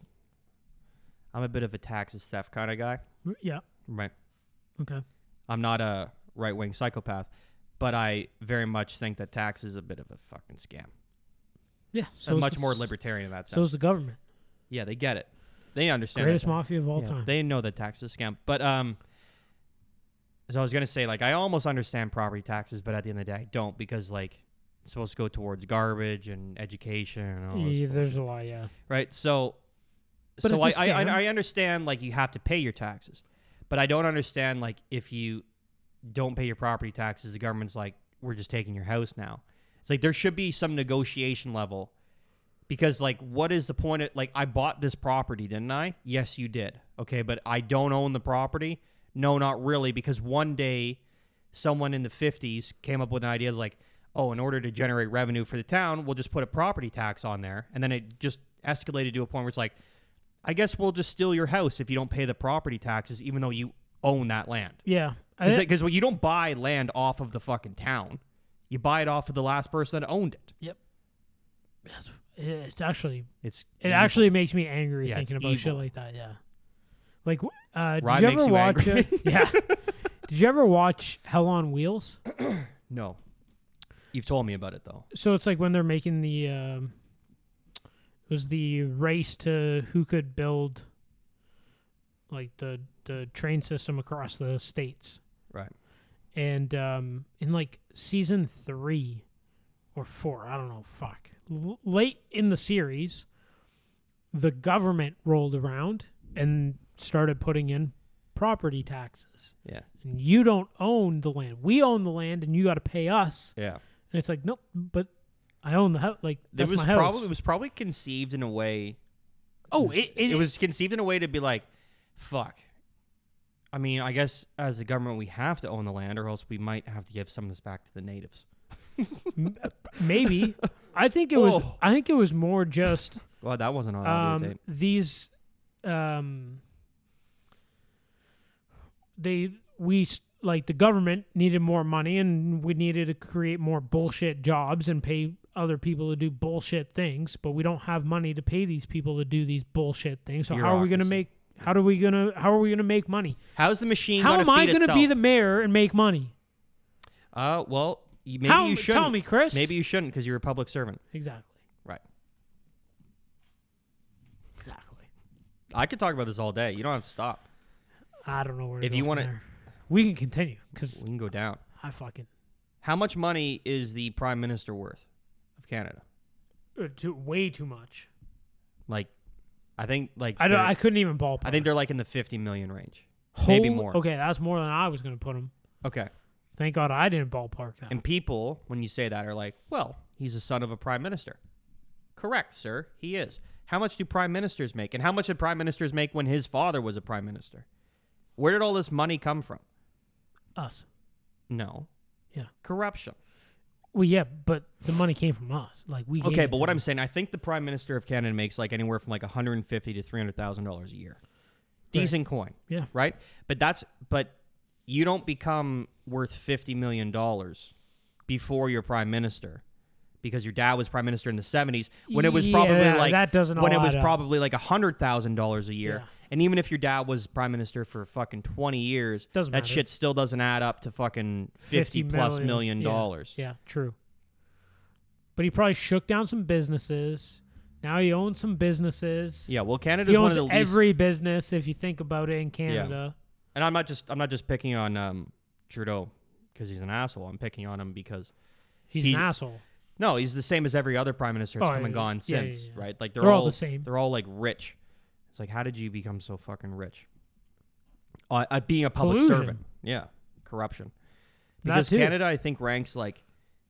a bit of a taxes theft kind of guy. Yeah. Right. Okay. I'm not a right-wing psychopath, but I very much think that tax is a bit of a fucking scam. Yeah. So much more libertarian in that sense. So is the government. Yeah, they get it. They understand. Greatest that. mafia of all Yeah, time. They know that tax is a scam. But so I was gonna say, like, I almost understand property taxes, but at the end of the day, I don't, because like it's supposed to go towards garbage and education and all this Yeah, there's bullshit. a lot. Yeah. Right. So But so it's a scam. I understand, like, you have to pay your taxes, but I don't understand, like, if you don't pay your property taxes, the government's like, we're just taking your house now. It's like there should be some negotiation level, because like, what is the point of, like, I bought this property, didn't I? Yes, you did. Okay, but I don't own the property. No, not really, because one day someone in the 50s came up with an idea like, oh, in order to generate revenue for the town, we'll just put a property tax on there, and then it just escalated to a point where it's like, I guess we'll just steal your house if you don't pay the property taxes, even though you own that land. Yeah. Because you don't buy land off of the fucking town. You buy it off of the last person that owned it. Yep. It's actually. It Actually makes me angry Yeah, it's thinking about shit evil. like that. Yeah. Like, did Rye you makes ever you watch? angry. Yeah. Did you ever watch Hell on Wheels? No. You've told me about it, though. So it's like when they're making the. It was the race to who could build. Like the train system across the states. Right. And in like season 3 or 4, I don't know, fuck. Late in the series, the government rolled around and started putting in property taxes. Yeah. And you don't own the land. We own the land and you got to pay us. Yeah. And it's like, nope, but I own the house. Like, that's It my house. was probably conceived in a way. Oh, It was conceived in a way to be like, fuck. I mean, I guess as the government, we have to own the land, or else we might have to give some of this back to the natives. maybe. I think it was. Oh. I think it was more just Well, that wasn't on audio tape. these. Like the government needed more money, and we needed to create more bullshit jobs and pay other people to do bullshit things. But we don't have money to pay these people to do these bullshit things. So how are we gonna Bureaucracy. make? How are we gonna make money? How's the machine How going am to I feed gonna itself? be the mayor and make money? Well, maybe How? you shouldn't. Tell me, Chris. Maybe you shouldn't, because you're a public servant. Exactly. Right. Exactly. I could talk about this all day. You don't have to stop. I don't know where. To If go you from wanna- there. We can continue because We can go down. I fucking How much money is the prime minister worth of Canada? way too much. Like, I think like I don't. they're- I couldn't even ballpark. I think they're like in the 50 million range. Maybe more. Okay, that's more than I was going to put him. Okay. Thank God I didn't ballpark that. And people, when you say that, are like, well, he's the son of a prime minister. Correct, sir. He is. How much do prime ministers make? And how much did prime ministers make when his father was a prime minister? Where did all this money come from? Us. No. Yeah. Corruption. Well, yeah, but the money came from us. Like we. gave Okay, it but to what them. I'm saying, I think the prime minister of Canada makes like anywhere from like $150,000 to $300,000 a year. Decent coin. Yeah. Right? But you don't become worth $50 million before you're prime minister, because your dad was prime minister in the 70s when it was probably Yeah, like that doesn't when it all was add up. probably like $100,000 a year. Yeah. And even if your dad was prime minister for fucking 20 years, Doesn't that matter. shit still doesn't add up to fucking 50 plus million Yeah. dollars. Yeah, true. But he probably shook down some businesses. Now he owns some businesses. Yeah, well, He Canada's one owns of the least. every business if you think about it in Canada. And I'm not just picking on Trudeau because he's an asshole. I'm picking on him because He's He- an asshole. no, he's the same as every other prime minister that's Oh, come and yeah, gone yeah, since, yeah, yeah. right? Like They're all the same. They're all like rich. It's like, how did you become so fucking rich? Being a public Collusion. servant. Yeah, corruption. That Because too. Canada, I think, ranks like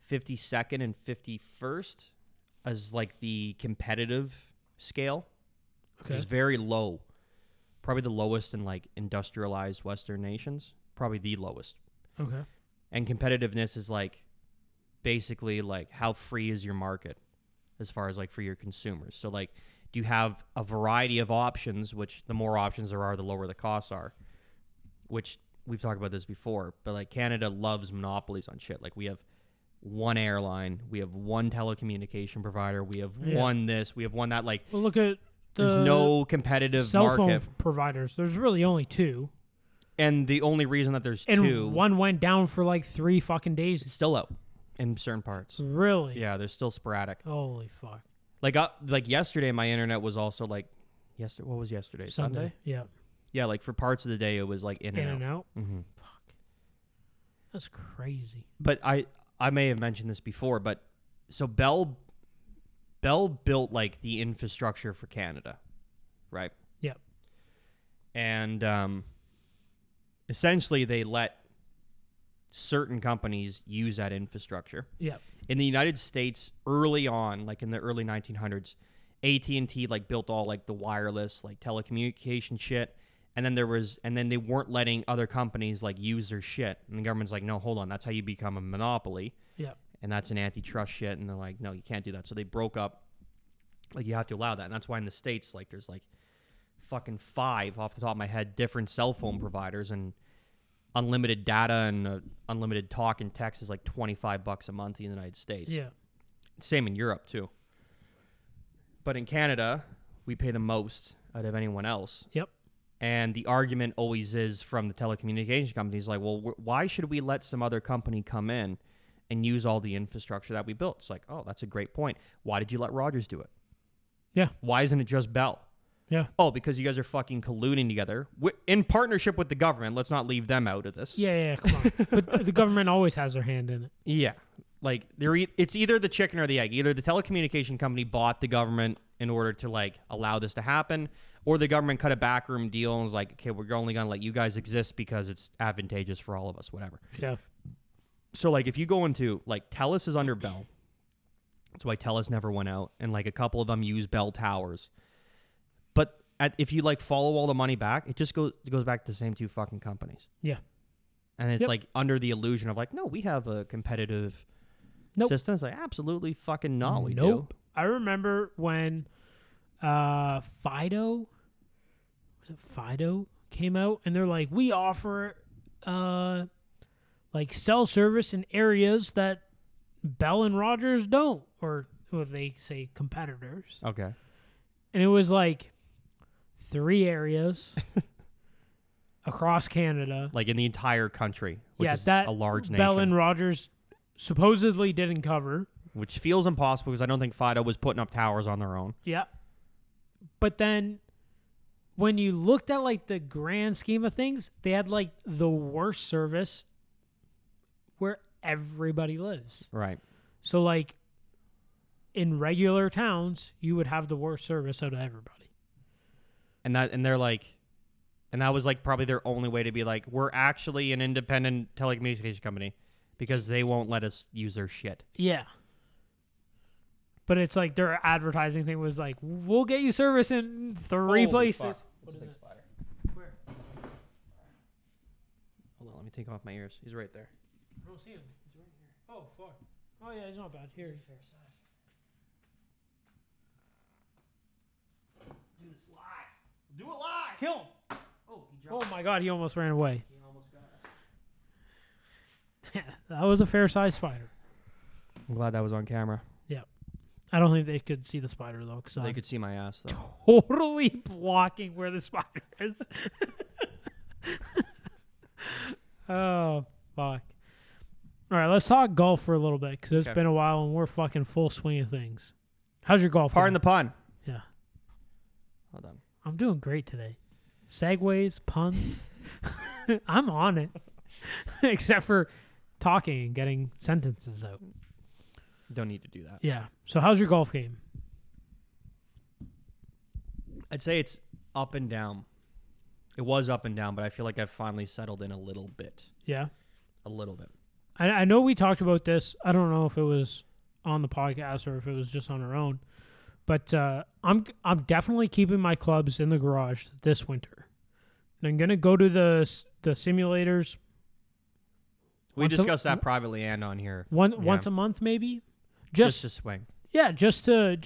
52nd and 51st as like the competitive scale, which Okay. is very low. probably the lowest in like industrialized Western nations, probably the lowest. Okay. And competitiveness is like basically like how free is your market as far as like for your consumers. So like, do you have a variety of options, which the more options there are, the lower the costs are, which we've talked about this before, but like Canada loves monopolies on shit. Like we have one airline, we have one telecommunication provider, we have one this, we have one that. Like, well, look at there's no competitive cell market. phone providers. There's really only two. And the only reason that there's and two, one went down for like 3 fucking days. it's still out in certain parts. Really? Yeah, they're still sporadic. Holy fuck. Like yesterday, my internet was also like, what was yesterday? Sunday? Yeah. Yeah, like for parts of the day, it was like in and out. Mm-hmm. Fuck. That's crazy. But I may have mentioned this before, but so Bell built like the infrastructure for Canada, right? Yep. And essentially they let certain companies use that infrastructure. Yep. In the United States, early on, like in the early 1900s, AT&T like built all like the wireless like telecommunication shit. And then they weren't letting other companies like use their shit. And the government's like, no, hold on. That's how you become a monopoly. Yeah. And that's an antitrust shit. And they're like, no, you can't do that. So they broke up. Like, you have to allow that. And that's why in the States, like, there's like fucking 5 off the top of my head different cell phone providers, and unlimited data and unlimited talk and text is like $25 a month in the United States. Yeah. Same in Europe too. But in Canada, we pay the most out of anyone else. Yep. And the argument always is from the telecommunication companies like, well, why should we let some other company come in and use all the infrastructure that we built? It's like, oh, that's a great point. Why did you let Rogers do it? Yeah. Why isn't it just Bell? Yeah. Oh, because you guys are fucking colluding together in partnership with the government. Let's not leave them out of this. Yeah, come on. But the government always has their hand in it. Yeah. Like, it's either the chicken or the egg. Either the telecommunication company bought the government in order to, like, allow this to happen, or the government cut a backroom deal and was like, okay, we're only going to let you guys exist because it's advantageous for all of us, whatever. Yeah. So, like, if you go into, like, TELUS is under Bell. That's why TELUS never went out. And, like, a couple of them use Bell towers. But if you, like, follow all the money back, it just goes back to the same 2 fucking companies. Yeah. And it's, like, under the illusion of, like, no, we have a competitive system. It's like, absolutely fucking not, we do. I remember when Fido came out, and they're like, we offer like cell service in areas that Bell and Rogers don't, or what they say competitors. Okay. And it was like 3 areas across Canada. Like in the entire country, which is that a large nation. Bell and Rogers supposedly didn't cover. Which feels impossible because I don't think Fido was putting up towers on their own. Yeah. But then when you looked at like the grand scheme of things, they had like the worst service where everybody lives. Right. So like in regular towns, you would have the worst service out of everybody. And they're like, and that was like probably their only way to be like, we're actually an independent telecommunication company because they won't let us use their shit. Yeah. But it's like their advertising thing was like, we'll get you service in 3 places. Fuck. What is it? Where? Hold on, let me take off my ears. He's right there. I don't see him. He's right here. Oh, fuck. Oh, yeah, he's not bad. Here. He's a fair size. Do this live. Do it live. Kill him. Oh, he jumped. Oh, my God. He almost ran away. He almost got us. That was a fair-sized spider. I'm glad that was on camera. I don't think they could see the spider, though. Because They could see my ass, though. totally blocking where the spider is. Oh, fuck. All right, let's talk golf for a little bit because it's been a while and we're fucking full swing of things. How's your golf? Pardon the pun. Yeah. Hold on. I'm doing great today. Segues, puns. I'm on it. Except for talking and getting sentences out. Don't need to do that. Yeah. So how's your golf game? I'd say it's up and down. It was up and down, but I feel like I've finally settled in a little bit. Yeah. A little bit. I know we talked about this. I don't know if it was on the podcast or if it was just on our own. But I'm definitely keeping my clubs in the garage this winter. And I'm gonna go to the simulators. We discussed that privately and on here. Once a month, maybe. Just to swing. Yeah, just to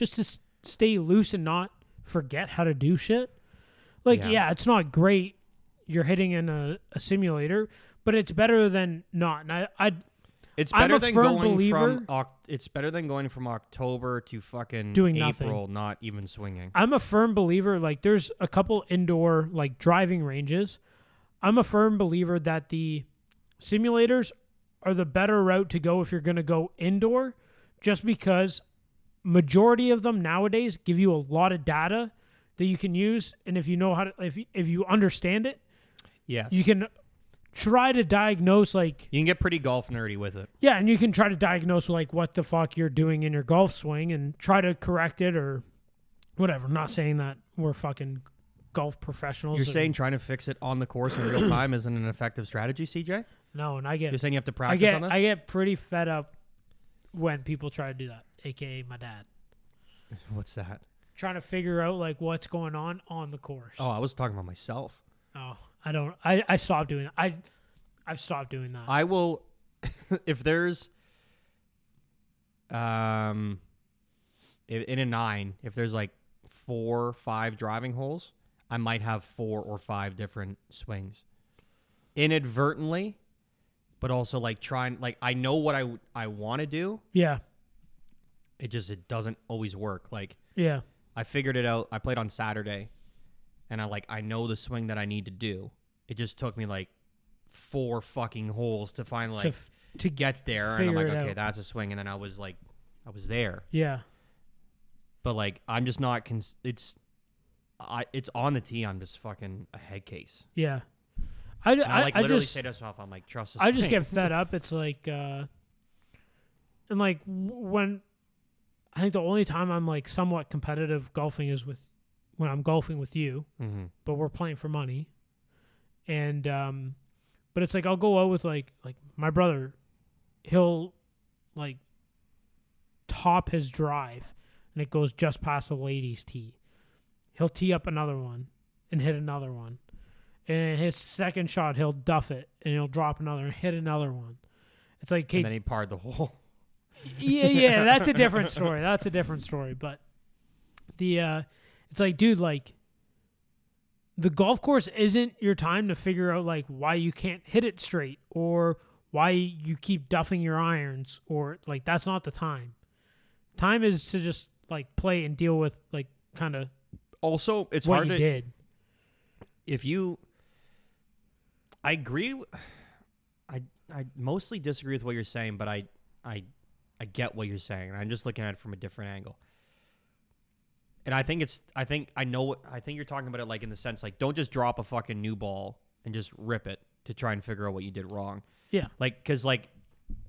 stay loose and not forget how to do shit. Like, yeah, it's not great. You're hitting in a simulator, but it's better than not. And it's better than going from it's better than going from October to fucking doing April, nothing. not even swinging. I'm a firm believer. Like, there's a couple indoor like driving ranges. I'm a firm believer that the simulators are the better route to go if you're going to go indoor, just because majority of them nowadays give you a lot of data that you can use, and if you know how to, if you understand it, yes, you can try to diagnose, like, you can get pretty golf nerdy with it. Yeah, and you can try to diagnose like what the fuck you're doing in your golf swing and try to correct it or whatever. I'm not saying that we're fucking golf professionals. You're saying trying to fix it on the course in real time isn't an effective strategy, CJ? No, and you're saying you have to practice on this? I get pretty fed up when people try to do that, aka my dad. What's that? Trying to figure out like what's going on the course. Oh, I was talking about myself. Oh, I don't. I stopped doing that. I've stopped doing that. I will, if there's, in a 9, if there's like 4 or 5 driving holes, I might have 4 or 5 different swings, inadvertently, but also like trying. Like, I know what I want to do. Yeah. It doesn't always work. Like, yeah. I figured it out. I played on Saturday, and I know the swing that I need to do. It just took me like 4 fucking holes to finally like to get there, and I'm like, okay, that's a swing, and then I was there. Yeah. But like, I'm just not. It's on the tee. I'm just fucking a head case. Yeah. I literally say to myself, I'm like, trust. I just get fed up. It's like, and like when. I think the only time I'm like somewhat competitive golfing is when I'm golfing with you, but we're playing for money. And, but it's like, I'll go out with like my brother, he'll like top his drive and it goes just past the ladies' tee. He'll tee up another one and hit another one. And his second shot, he'll duff it and he'll drop another and hit another one. It's like, and then he parred the hole. Yeah, that's a different story. But it's like, dude, like the golf course isn't your time to figure out like why you can't hit it straight or why you keep duffing your irons, or like that's not the time. Time is to just like play and deal with like kind of also it's what hard you to did. I agree. I mostly disagree with what you're saying, but I get what you're saying, and I'm just looking at it from a different angle. And I think you're talking about it like in the sense like, don't just drop a fucking new ball and just rip it to try and figure out what you did wrong. Yeah. Like, cause like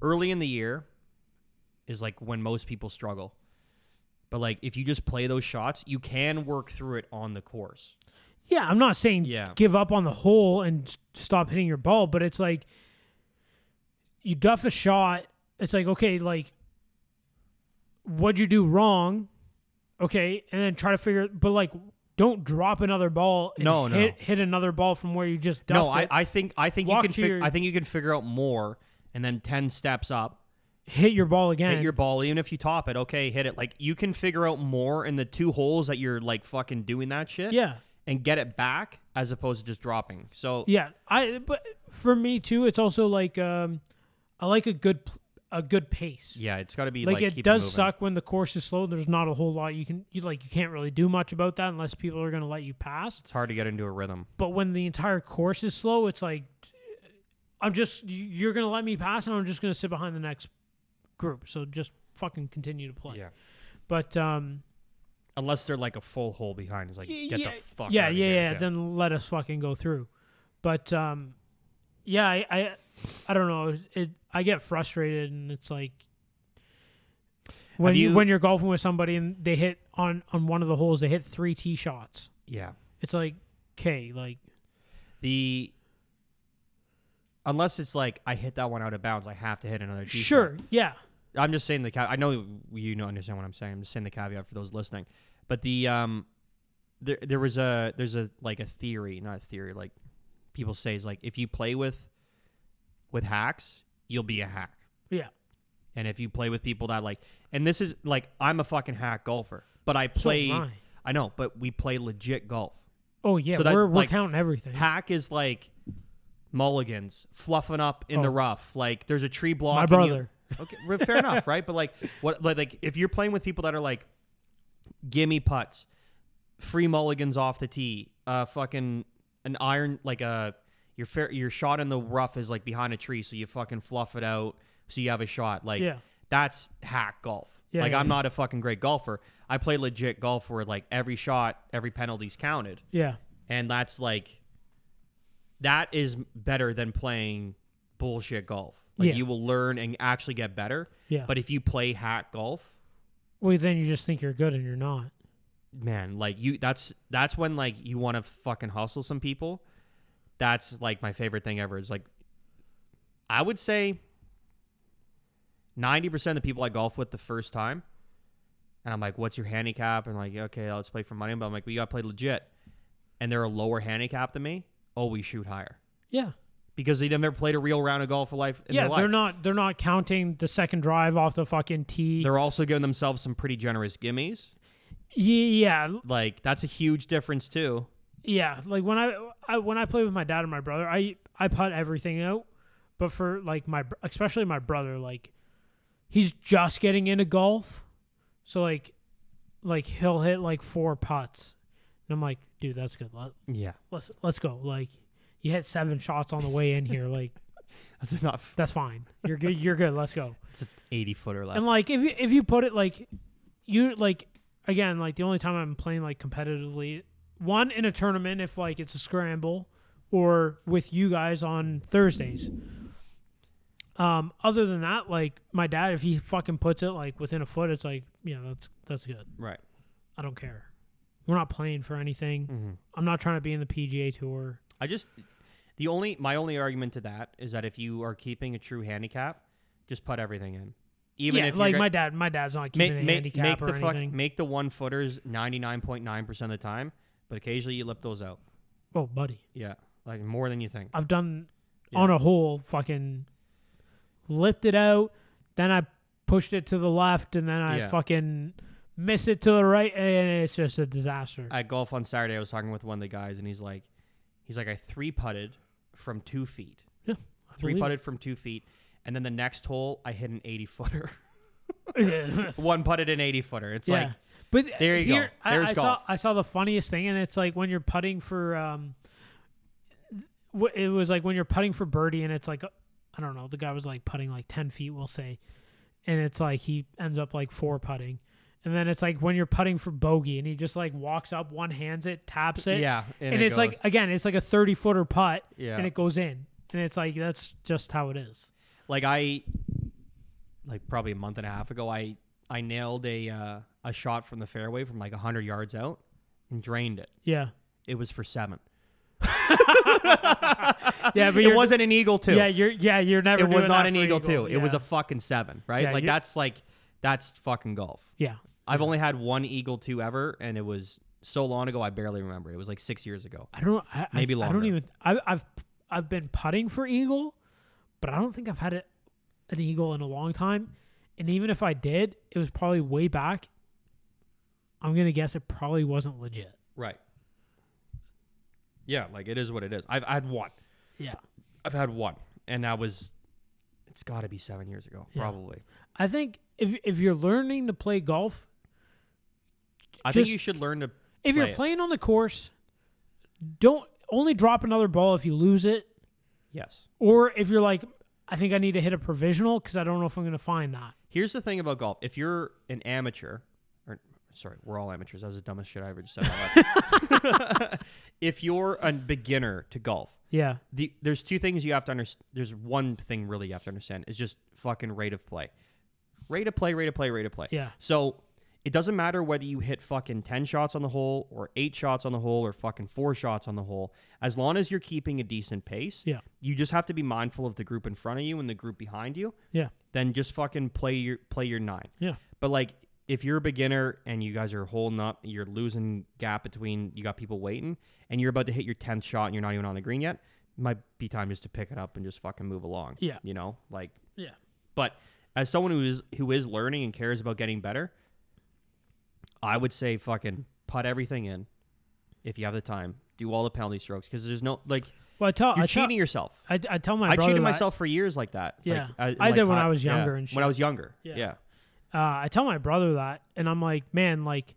early in the year is like when most people struggle. But like, if you just play those shots, you can work through it on the course. Yeah. I'm not saying give up on the hole and stop hitting your ball, but it's like you duff a shot. It's like, okay, like, what'd you do wrong? Okay, and then try to figure it, but like, don't drop another ball and hit another ball from where you just duffed it. I think you can figure out more, and then 10 steps up, hit your ball again. Hit your ball, even if you top it, okay, hit it. Like, you can figure out more in the 2 holes that you're like fucking doing that shit. Yeah. And get it back as opposed to just dropping. So yeah, but for me too, it's also like I like a good pace. Yeah, it's got to be like it keep does suck when the course is slow. There's not a whole lot you can't really do much about that unless people are going to let you pass. It's hard to get into a rhythm. But when the entire course is slow, it's like you're going to let me pass and I'm just going to sit behind the next group. So just fucking continue to play. Yeah. But unless they're like a full hole behind, it's like get the fuck out of here. Yeah. Then let us fucking go through. But I don't know. I get frustrated, and it's like when you're golfing with somebody and they hit on one of the holes, they hit 3 tee shots. Yeah, it's like, okay, like unless it's like I hit that one out of bounds, I have to hit another tee shot. Sure, yeah. I'm just saying I know you don't understand what I'm saying. I'm just saying the caveat for those listening. But there's a theory, not a theory, like people say is like, if you play with hacks, you'll be a hack. Yeah. And if you play with people that like, and this is like, I'm a fucking hack golfer, but I play. So am I know, but we play legit golf. Oh yeah, So that, we're like, counting everything. Hack is like mulligans, fluffing up in the rough. Like there's a tree block. My brother. Okay, fair enough, right? But like, like if you're playing with people that are like, gimme putts, free mulligans off the tee, fucking an iron, like your shot in the rough is like behind a tree, so you fucking fluff it out, so you have a shot. Like that's hack golf. Yeah, like I'm not a fucking great golfer. I play legit golf where like every shot, every penalty's counted. Yeah. And that's like, that is better than playing bullshit golf. Like you will learn and actually get better. Yeah. But if you play hack golf, well, then you just think you're good and you're not. Man, like that's when like you want to fucking hustle some people. That's like my favorite thing ever. Is like, I would say 90% of the people I golf with the first time, and I'm like, what's your handicap? And like, okay, let's play for money. But I'm like, we got to play legit. And they're a lower handicap than me. Oh, we shoot higher. Yeah. Because they've never played a real round of golf in their life. They're not counting the second drive off the fucking tee. They're also giving themselves some pretty generous gimmies. Yeah. Like that's a huge difference too. Yeah. Like when I play with my dad and my brother, I putt everything out. But for like especially my brother, like he's just getting into golf. So like he'll hit like 4 putts. And I'm like, dude, that's good. Let's go. Like, you hit 7 shots on the way in here. Like, that's enough. That's fine. You're good. You're good. Let's go. It's an 80-footer left. And like, if you put it like, you like, again, like the only time I'm playing like competitively, one in a tournament if like it's a scramble, or with you guys on Thursdays. Other than that, like my dad, if he fucking puts it like within a foot, it's like, yeah, that's good. Right. I don't care. We're not playing for anything. Mm-hmm. I'm not trying to be in the PGA Tour. My only argument to that is that if you are keeping a true handicap, just put everything in. Even if like my dad's not keeping a handicap or anything. Make the 1-footers 99.9% of the time, but occasionally you lip those out. Oh, buddy. Yeah, like more than you think. I've done on a hole fucking lipped it out, then I pushed it to the left, and then I fucking miss it to the right, and it's just a disaster. At golf on Saturday, I was talking with one of the guys, and he's like, I 3-putted from 2 feet. Yeah, 3-putted from 2 feet, and then the next hole, I hit an 80-footer. 1-putted an 80-footer. It's like, but there you go. There's golf. I saw the funniest thing, and it's like when you're putting for, it was like when you're putting for birdie, and it's like, I don't know, the guy was like putting like 10 feet, we'll say, and it's like he ends up like 4-putting. And then it's like when you're putting for bogey and he just like walks up, one hands it, taps it. Yeah. And it's like, again, it's like a 30-footer putt and it goes in. And it's like, that's just how it is. Like probably a month and a half ago, I nailed a shot from the fairway from like 100 yards out and drained it. Yeah. It was for 7. Yeah, but it wasn't an eagle too. You're never. It was not an eagle too. Yeah. It was a fucking 7, right? Yeah, that's fucking golf. Yeah. I've only had one eagle 2 ever, and it was so long ago I barely remember. It was like 6 years ago. I don't. Maybe longer. I don't even. I've been putting for eagle, but I don't think I've had an eagle in a long time. And even if I did, it was probably way back. I'm gonna guess it probably wasn't legit. Right. Yeah, like it is what it is. I've had one. Yeah. I've had one, and it's got to be 7 years ago, probably. I think if you're learning to play golf, I think you should learn to. If you're playing on the course, don't only drop another ball if you lose it. Yes. Or if you're like, I think I need to hit a provisional because I don't know if I'm going to find that. Here's the thing about golf: if you're an amateur, we're all amateurs. That was the dumbest shit I ever just said in my life. If you're a beginner to golf, there's 2 things you have to understand. There's one thing really you have to understand is just fucking rate of play. Rate of play. Yeah. So it doesn't matter whether you hit fucking 10 shots on the hole or 8 shots on the hole or fucking 4 shots on the hole. As long as you're keeping a decent pace, you just have to be mindful of the group in front of you and the group behind you. Yeah. Then just fucking play your 9. Yeah. But like, if you're a beginner and you guys are holding up, you're losing gap between, you got people waiting, and you're about to hit your 10th shot and you're not even on the green yet, might be time just to pick it up and just fucking move along. Yeah. You know, like. Yeah. But as someone who is learning and cares about getting better, I would say fucking put everything in if you have the time. Do all the penalty strokes because there's no like. Well, you're cheating yourself. I tell my I brother cheated that, myself for years like that. Yeah, like, I did when I was younger and shit. When I was younger. Yeah. Yeah. I tell my brother that, and I'm like, man, like,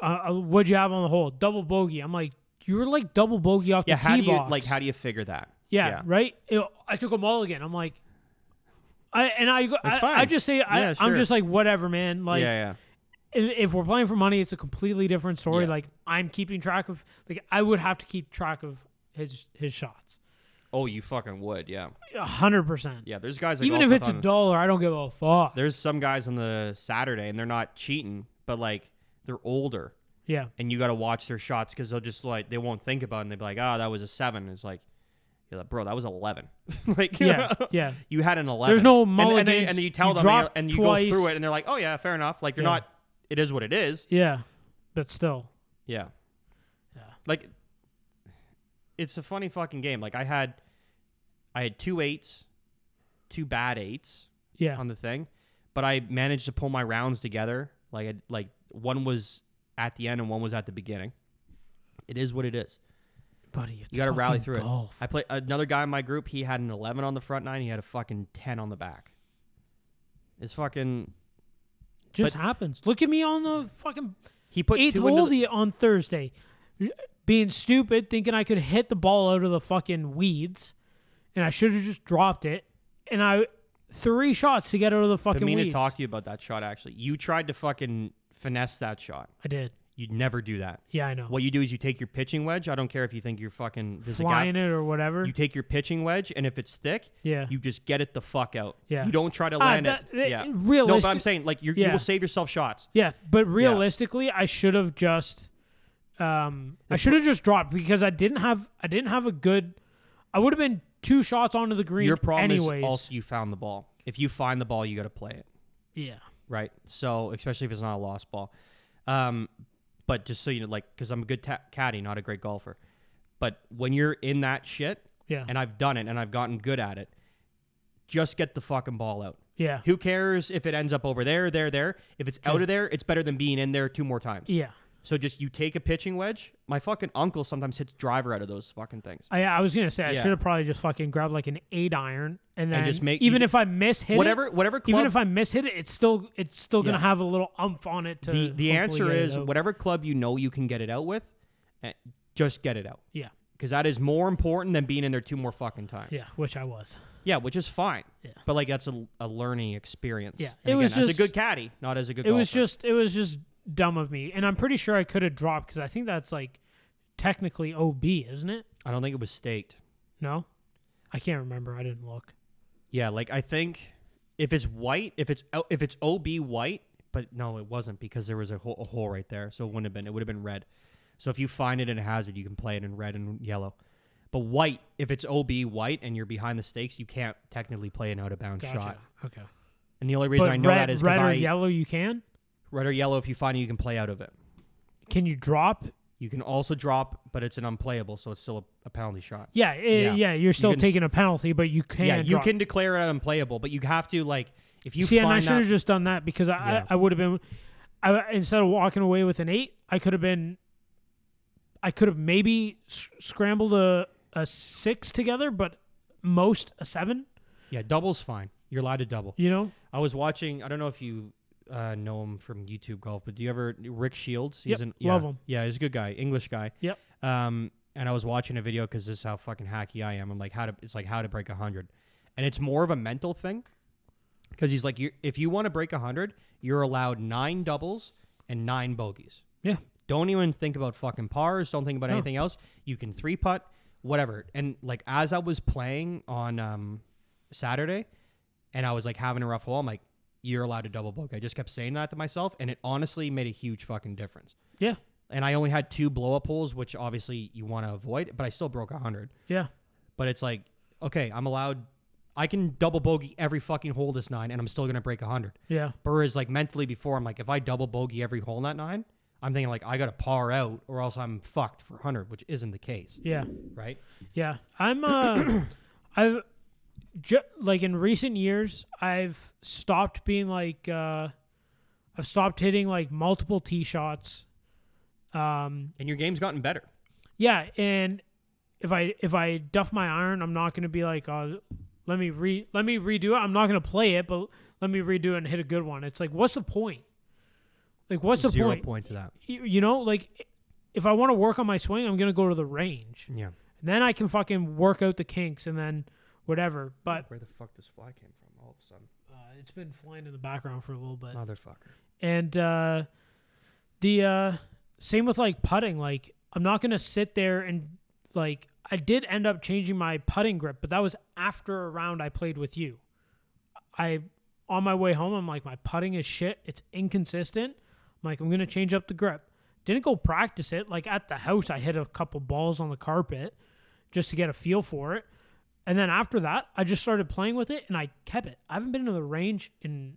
what'd you have on the hole? Double bogey. I'm like, you were like double bogey off the tee box. How do you figure that? Yeah. Right. I took a mulligan. I'm like, It's fine. I just say Yeah, I'm sure. just like whatever, man. Like, yeah. if we're playing for money, it's a completely different story. Yeah. Like I'm keeping track of, like I would have to keep track of his shots. Oh, you fucking would, yeah. 100%. Yeah, there's guys that Even golf if it's with $1, I don't give a fuck. There's some guys on the Saturday and they're not cheating, but like they're older Yeah. and you got to watch their shots because they'll just like they won't think about it and they'll be like, oh, that was a 7. It's like, yeah, bro, that was 11. Like, Yeah. Yeah. you had an 11. There's no and mulligans. then you tell them drop and you twice. go through it and they're like, oh yeah, fair enough. Like they're Yeah. not. It is what it is. Yeah. But still. Yeah. Yeah. Like, it's a funny fucking game. Like I had 2 8s, 2 bad 8s Yeah. on the thing, but I managed to pull my rounds together. Like one was at the end and one was at the beginning. It is what it is. Buddy, it's You got to rally fucking through golf. it. I play another guy in my group. He had an 11 on the front 9. He had a fucking 10 on the back. It's fucking. Just happens. Look at me on the fucking He put 8th 2 into hole the, on Thursday, being stupid, thinking I could hit the ball out of the fucking weeds, and I should have just dropped it. And I 3 shots to get out of the fucking I mean weeds. to talk to you about that shot. Actually, you tried to fucking finesse that shot. I did. You'd never do that. Yeah, I know. What you do is you take your pitching wedge. I don't care if you think you're fucking Flying it or whatever. You take your pitching wedge, and if it's thick, Yeah. you just get it the fuck out. Yeah. You don't try to land it. Yeah. No, Realistic. but I'm saying like you Yeah. will save yourself shots. Yeah, but realistically, I should have just, dropped because I didn't have a good. I would have been 2 shots onto the green. Your problem anyways. is also you found the ball. If you find the ball, you got to play it. Yeah. Right. So especially if it's not a lost ball. But just so you know, like, because I'm a good caddy, not a great golfer. But when you're in that shit, Yeah. and I've done it and I've gotten good at it, just get the fucking ball out. Yeah. Who cares if it ends up over there? If it's out of there, it's better than being in there 2 more times. Yeah. So just you take a pitching wedge. My fucking uncle sometimes hits driver out of those fucking things. I was gonna say I Yeah. should have probably just fucking grabbed like an 8 iron and then just make- even you- if I miss hit Whatever it, club. even if I miss hit it, it's still gonna Yeah. have a little umph on it to. the hopefully answer get it is out. whatever club you know you can get it out with, just get it out. Yeah. Because that is more important than being in there 2 more fucking times. Yeah, which I was. Yeah, which is fine. Yeah. But like that's a learning experience. Yeah. And It was again, as a just- good caddy, not as a good It golfer. was just dumb of me, and I'm pretty sure I could have dropped because I think that's like technically OB, isn't it? I don't think it was staked. No, I can't remember. I didn't look. Yeah, like I think if it's white, if it's OB white, but no, it wasn't because there was a hole right there, so it wouldn't have been. It would have been red. So if you find it in a hazard, you can play it in red and yellow. But white, if it's OB white and you're behind the stakes, you can't technically play an out of bounds Gotcha. shot. Okay. And the only reason But I know red, that is red because or yellow, you can. red or yellow. If you find it, you can play out of it. Can you drop? You can also drop, but it's an unplayable, so it's still a penalty shot. Yeah, Yeah. You're still can- taking a penalty, but you can. Yeah, you drop. can declare it unplayable, but you have to like if you See, and I find should have that. just done that because Yeah. I would have been. Instead of walking away with an 8, I could have maybe scrambled a 6 together, but most a 7. Yeah, double's fine. You're allowed to double. You know. I was watching. I don't know if you know him from YouTube golf, but do you ever Rick Shields? Yep, Yeah, love him. Yeah, he's a good guy, English guy. Yep. And I was watching a video because this is how fucking hacky I am. I'm like, it's like how to break 100, and it's more of a mental thing. Because he's like, if you want to break 100, you're allowed 9 doubles and 9 bogeys. Yeah. Don't even think about fucking pars. Don't think about No. anything else. You can 3-putt, whatever. And like as I was playing on Saturday, and I was like having a rough hole, I'm like, you're allowed to double bogey. I just kept saying that to myself, and it honestly made a huge fucking difference. Yeah. And I only had 2 blow up holes, which obviously you want to avoid, but I still broke 100. Yeah. But it's like, okay, I'm allowed. I can double bogey every fucking hole this 9, and I'm still gonna break 100. Yeah. Whereas like mentally before, I'm like, if I double bogey every hole in that 9, I'm thinking like I got to par out or else I'm fucked for 100, which isn't the case, Yeah. right? Yeah. I'm like in recent years, I've stopped being like I've stopped hitting like multiple tee shots. And your game's gotten better. Yeah, and if I duff my iron, I'm not going to be like, let me redo it. I'm not going to play it, but let me redo it and hit a good one. It's like, what's the point? Like, what's the Zero point? point to that. You know, like if I want to work on my swing, I'm going to go to the range. Yeah. And then I can fucking work out the kinks and then whatever. But Where the fuck this fly came from all of a sudden? it's been flying in the background for a little bit. Motherfucker. And the same with like putting. Like I'm not gonna sit there and like I did end up changing my putting grip, but that was after a round I played with you. On my way home, I'm like, my putting is shit. It's inconsistent. I'm like, I'm gonna change up the grip. Didn't go practice it. Like at the house, I hit a couple balls on the carpet just to get a feel for it. And then after that, I just started playing with it and I kept it. I haven't been to the range in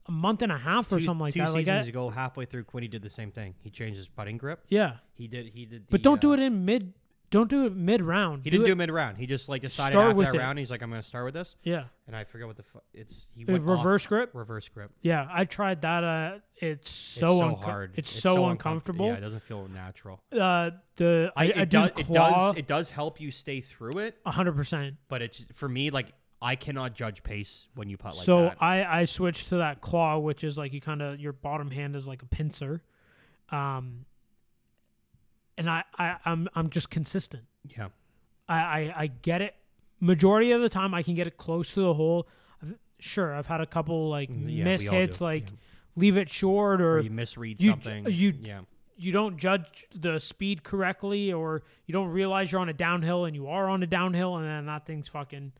a month and a half or something like that. Two Like seasons ago, halfway through, Quinny did the same thing. He changed his putting grip. yeah. He did. But don't do it in mid. Don't do it mid round. He didn't do it mid round. He just like decided Start after with that it. round. He's like, I'm gonna start with this. Yeah. And I forget what the fuck. He went Reverse grip. Reverse grip. Yeah, I tried that. It's So so hard. It's so uncomfortable. Yeah, it doesn't feel natural. I It does help you stay through it, 100%. but it's for me like I cannot judge pace when you putt like So that. I switched to that claw, which is like your bottom hand is like a pincer, and I'm just consistent. Yeah. I get it. Majority of the time, I can get it close to the hole. I've had a couple like miss we all hits, do. like Yeah. leave it short or Or you misread you- something. you- you don't judge the speed correctly, or you don't realize you're on a downhill and you are on a downhill, and then that thing's fucking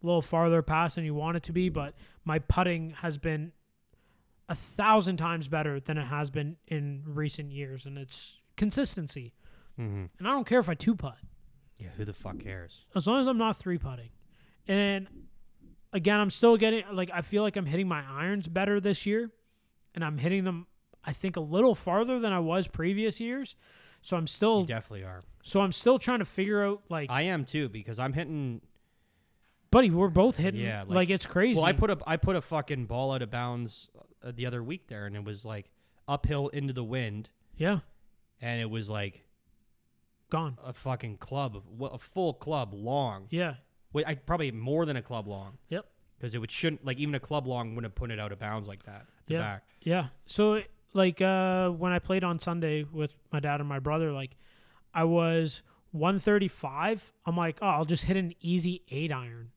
a little farther past than you want it to be. But my putting has been 1,000 times better than it has been in recent years, and it's consistency. Mm-hmm. And I don't care if I two putt, Yeah, who the fuck cares? as long as I'm not three putting. And again, I'm still getting like I feel like I'm hitting my irons better this year, and I'm hitting them I think a little farther than I was previous years. So I'm You still definitely are. trying to figure out like, I am too because I'm hitting. buddy, we're both hitting. Yeah, like it's crazy. Well, I put a fucking ball out of bounds the other week there, and it was like uphill into the wind, yeah, and it was like gone. a fucking club, a full club long. Yeah, Wait, probably more than a club long. Yep. Because shouldn't like even a club long wouldn't have put it out of bounds like that at the back. yeah. So like when I played on Sunday with my dad and my brother, like I was 135. I'm like, oh, I'll just hit an easy 8-iron,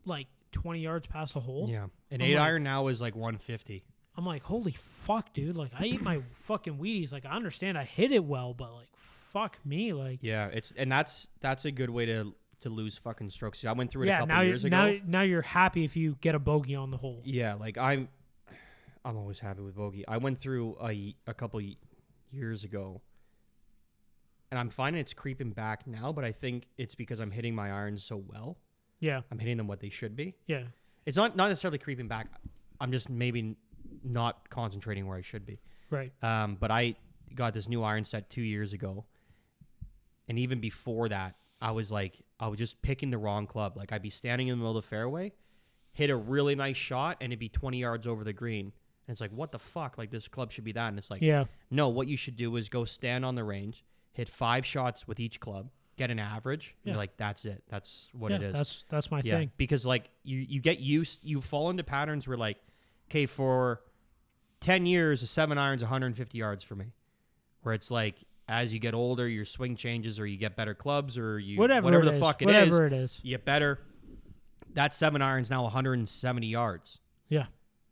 like 20 yards past the hole. Yeah, an I'm 8-iron now is like 150. I'm like, holy fuck, dude. Like, I eat my fucking Wheaties. Like, I understand I hit it well, but, like, fuck me. Like, Yeah, that's a good way to lose fucking strokes. I went through it a yeah, couple years ago. now you're happy if you get a bogey on the hole. Yeah, like I'm always happy with bogey. I went through a couple years ago, and I'm finding it's creeping back now. But I think it's because I'm hitting my irons so well. Yeah, I'm hitting them what they should be. yeah, It's not necessarily creeping back. I'm just maybe not concentrating where I should be. right. But I got this new iron set 2 years ago, and even before that, I was just picking the wrong club. Like I'd be standing in the middle of the fairway, hit a really nice shot, and it'd be 20 yards over the green. And it's like, what the fuck? Like this club should be that. And it's like, Yeah, no, what you should do is go stand on the range, hit 5 shots with each club, get an average, and Yeah. you're like, that's it. That's what yeah, it is. that's my Yeah, thing. because like you get used, you fall into patterns where like, okay, for 10 years, a 7-iron's 150 yards for me. Where it's like, as you get older, your swing changes, or you get better clubs, or you Whatever the it is, fuck whatever it is. you get better. That 7-iron's now 170 yards. Yeah,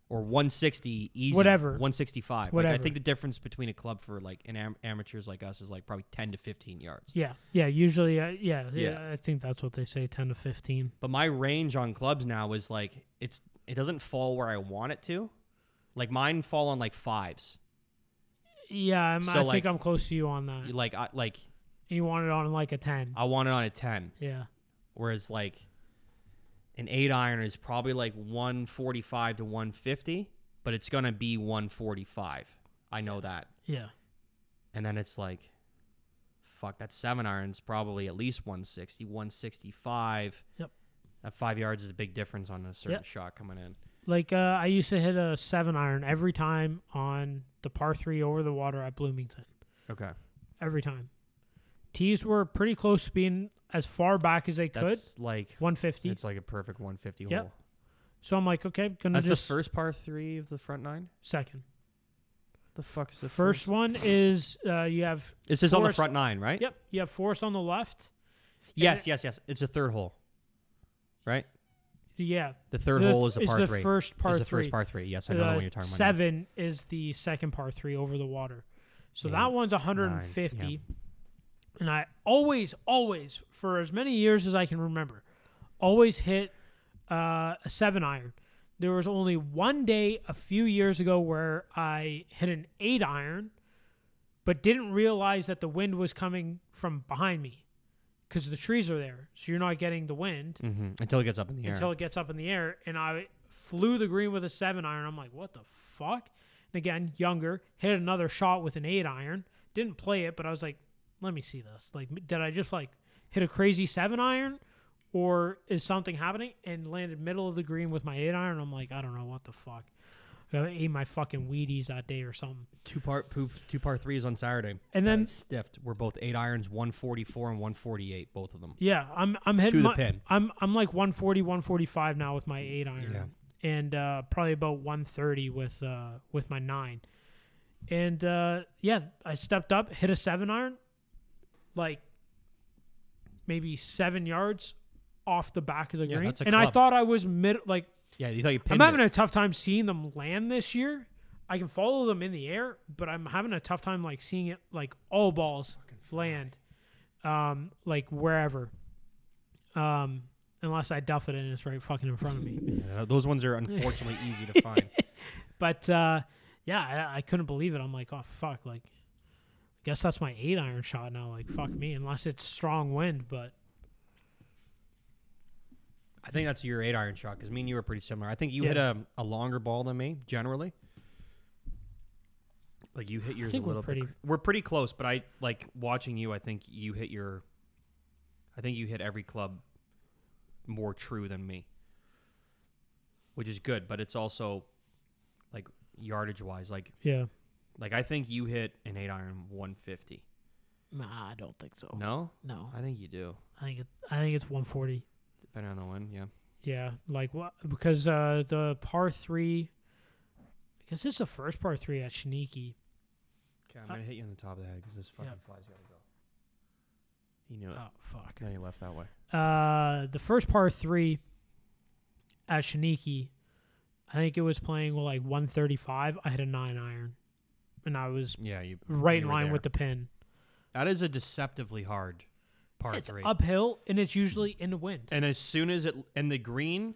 Or 160 easy. Whatever. 165. Like Whatever. I think the difference between a club for like amateurs like us is like probably 10 to 15 yards. yeah. Usually, Yeah. I think that's what they say, 10 to 15. But my range on clubs now is like it doesn't fall where I want it to. Like mine fall on like 5s. Yeah, So, I think like, I'm close to you on that. Like You want it on like a 10. I want it on a 10. Yeah, Whereas like an 8-iron is probably like 145 to 150, but it's gonna be 145. I know that. Yeah. And then it's like, fuck, that 7-iron's probably at least 160, 165. Yep. That 5 yards is a big difference on a certain Yep. shot coming in. Like I used to hit a 7-iron every time on the par 3 over the water at Bloomington. Okay. Every time. Tees were pretty close to being as far back as they could. That's like 150. It's like a perfect 150 Yep. hole. So I'm like, okay, gonna That's just the first par 3 of the front 9? second. The fuck is the First one is you have This is on the Forest- front 9, right? Yep, you have Forest on the left. Yes. It's a third hole. Right? Yeah. The third hole is a par 3. the first par Is the 3. first par 3. Yes, I know the one you're talking about. 7 is the second par 3 over the water. So Yeah, that one's 150. 9, yeah. And I always, for as many years as I can remember, always hit a 7-iron. There was only one day a few years ago where I hit an 8-iron, but didn't realize that the wind was coming from behind me because the trees are there. So you're not getting the wind Until it gets up in the air. until it gets up in the air. And I flew the green with a 7-iron. I'm like, what the fuck? And again, younger, hit another shot with an 8-iron. Didn't play it, but I was like, let me see this. Like, did I just like hit a crazy 7-iron? Or is something happening? And landed middle of the green with my 8-iron. I'm like, I don't know what the fuck. I ate my fucking Wheaties that day or something. Two par 3s on Saturday. And then stiffed. We're both 8-irons, 144 and 148, both of them. yeah, I'm hitting To the my, pin. I'm like 140, 145 now with my 8-iron. Yeah. And probably about 130 with my 9. And yeah, I stepped up, hit a 7-iron, like maybe 7 yards off the back of the Yeah, green. that's a And I club. thought I was like Yeah, you thought you I'm pinned having it. a tough time seeing them land this year. I can follow them in the air, but I'm having a tough time like seeing it like all balls land, like wherever, unless I duff it and it's right fucking in front of me. Yeah, those ones are unfortunately easy to find. But yeah, I couldn't believe it. I'm like, oh fuck, like, I guess that's my 8-iron shot now. Like, fuck me, unless it's strong wind. But I think that's your 8-iron shot because me and you were pretty similar. I think you Yeah. hit a longer ball than me generally. Like you hit yours think a little bit. We're pretty close, but I like watching you. I think you hit every club more true than me, which is good. But it's also like yardage wise, like yeah, I think you hit an 8-iron 150. nah, I don't think so. No, No, I think you do. I think it's 140. Depending on the wind, yeah. Yeah, like what? Because the par 3, I guess it's the first par 3 at Shaniki. Okay, I'm gonna hit you in the top of the head because this fucking fly's gotta go. He knew it. Oh fuck. Now you left that way. The first par 3 at Shaniki, I think it was playing with like 135. I hit a 9-iron, and I was Yeah, you right you in were line there. with the pin. That is a deceptively hard par It's 3. uphill, and it's usually in the wind. And as soon as the green,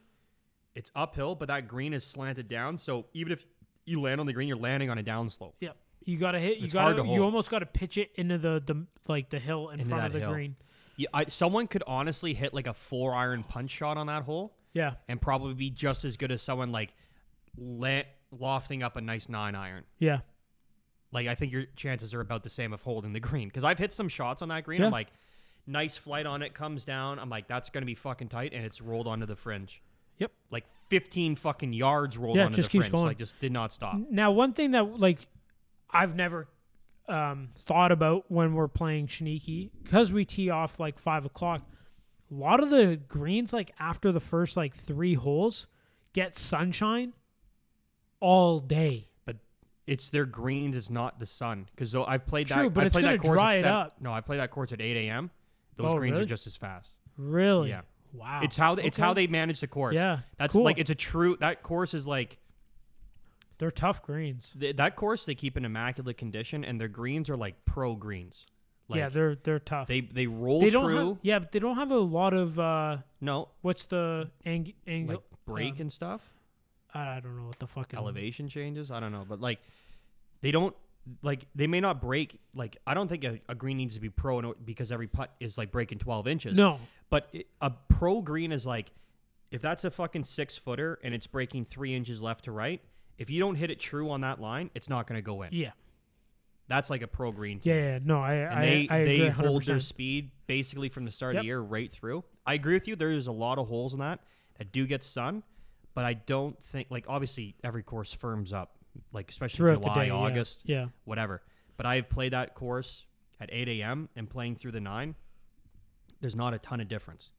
it's uphill, but that green is slanted down. So even if you land on the green, you're landing on a downslope. Yeah, you gotta hit. It's hard to You hold. almost gotta pitch it into the hill in Into front that of the hill. green. Yeah, someone could honestly hit like a 4-iron punch shot on that hole Yeah, and probably be just as good as someone like lofting up a nice 9-iron. yeah, Like I think your chances are about the same of holding the green because I've hit some shots on that green. Yeah. I'm like, nice flight on it, comes down. I'm like, that's gonna be fucking tight, and it's rolled onto the fringe. Yep. Like 15 fucking yards rolled Yeah, it onto just the keeps fringe. going. Like just did not stop. Now, one thing that like I've never thought about when we're playing Shaniki, because we tee off like 5 o'clock, a lot of the greens like after the first like 3 holes get sunshine all day. But it's their greens. It's not the sun. Because I've played True, that. but I it's played gonna that course dry at it 7 up. No, I played that course at 8 a.m. Those Oh, greens really? are just as fast. Really? Yeah. Wow. It's how Okay. they manage the course. Yeah. That's cool. like it's a true. That course is like. They're tough greens. That course they keep in immaculate condition, and their greens are like pro greens. Like, yeah, they're tough. they roll They don't true. have, yeah, but they don't have a lot of No, what's the angle? like break and stuff. I don't know what the fucking Elevation changes. I don't know, but like they don't like they may not break. Like I don't think a green needs to be pro because every putt is like breaking 12 inches. No. But a pro green is like if that's a fucking 6-footer and it's breaking 3 inches left to right. If you don't hit it true on that line, it's not going to go in. Yeah. That's like a pro green team. Yeah. No, I And agree. they hold 100%. their speed basically from the start of Yep. the year right through. I agree with you. There's a lot of holes in that do get sun, but I don't think, like, obviously every course firms up, like especially Throughout the July, day, August, Yeah. whatever. But I've played that course at 8 a.m. and playing through the 9. There's not a ton of difference.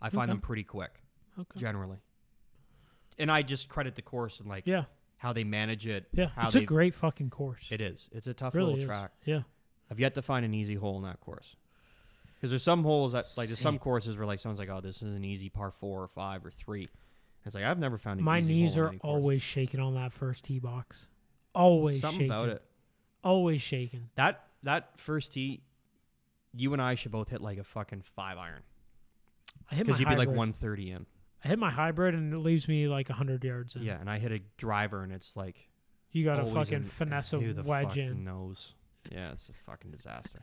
I find Okay. them pretty quick, Okay. generally. And I just credit the course and like Yeah. how they manage it. Yeah. How It's a they've- great fucking course. It is. It's a tough really little is. track. Yeah. I've yet to find an easy hole in that course. Because there's some holes that, like, there's some Same. courses where, like, someone's like, oh, this is an easy par 4 or 5 or 3. It's like, I've never found an My easy knees hole in are any course. always shaking on that first tee box. Always Something shaking. about it. Always shaking. That first tee, you and I should both hit, like, a fucking 5-iron. I hit my Because you'd be, hybrid. like, 130 in. I hit my hybrid and it leaves me like 100 yards in. Yeah, and I hit a driver, and it's, like, You got to always fucking in, finesse a who the wedge fuck in. knows? Yeah, it's a fucking disaster.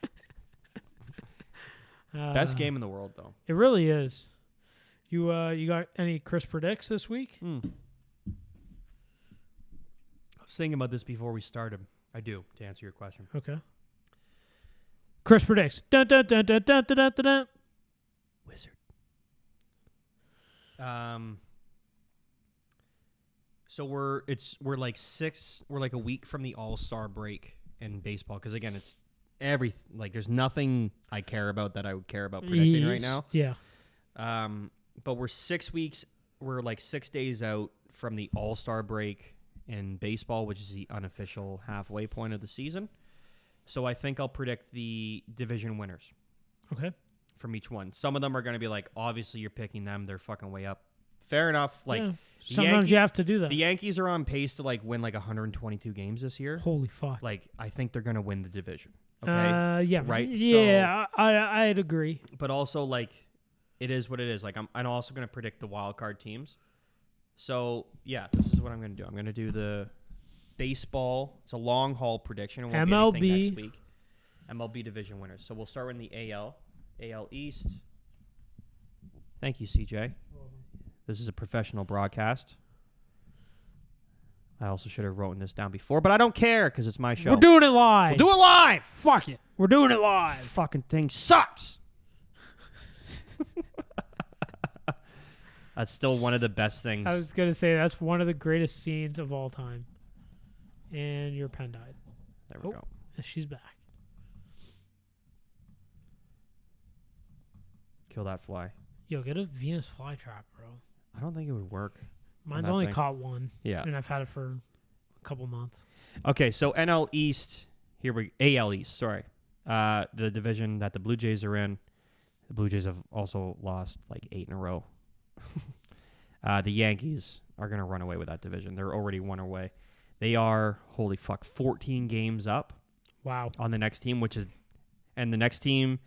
Uh, Best game in the world, though. It really is. You got any Chris predicts this week? I was thinking about this before we started. I do, to answer your question. Okay. Chris predicts. Dun, dun, dun, dun, dun, dun, dun, dun, dun. Wizard. So we're like a week from the All-Star break in baseball, because again, it's there's nothing I care about that I would care about predicting right now. Yeah. But we're like 6 days out from the All-Star break in baseball, which is the unofficial halfway point of the season. So I think I'll predict the division winners Okay. from each one. Some of them are going to be like, obviously you're picking them. They're fucking way up. Fair enough. Like, Yeah. the Sometimes you have to do that. The Yankees are on pace to like win like 122 games this year. Holy fuck. Like, I think they're going to win the division. Okay. Yeah. Right, Yeah, I'd agree. But also, like, it is what it is. Like, I'm also going to predict the wild card teams. So, yeah, this is what I'm going to do. I'm going to do the baseball. It's a long haul prediction. And we'll MLB. get anything next week. MLB division winners. So we'll start with the AL East. Thank you, CJ. This is a professional broadcast. I also should have written this down before, but I don't care because it's my show. We're doing it live. We'll do it live. Fuck it. We're doing it live. Fucking thing sucks. That's still one of the best things. I was going to say that's one of the greatest scenes of all time. And your pen died. There we Oh. go. She's back. Kill that fly. Yo, get a Venus flytrap, bro. I don't think it would work. Mine's that only thing. caught one. Yeah. And I've had it for a couple months. Okay, so NL East. Here we AL East. Sorry, the division that the Blue Jays are in. The Blue Jays have also lost like 8 in a row. The Yankees are going to run away with that division. They're already one away. They are, holy fuck, 14 games up Wow. on the next team, and the next team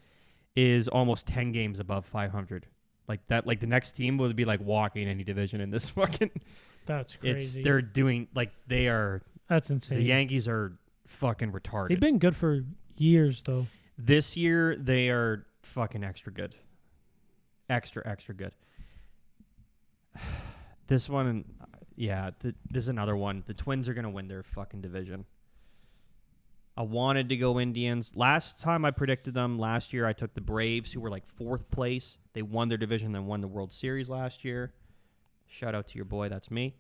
is almost 10 games above 500. Like that, like the next team would be like walking any division in this fucking. That's crazy. They're doing like they are. That's insane. The Yankees are fucking retarded. They've been good for years, though. This year, they are fucking extra good. Extra good. This one, yeah, this is another one. The Twins are going to win their fucking division. I wanted to go Indians. Last time I predicted them, last year I took the Braves, who were like 4th place. They won their division, then won the World Series last year. Shout out to your boy, that's me.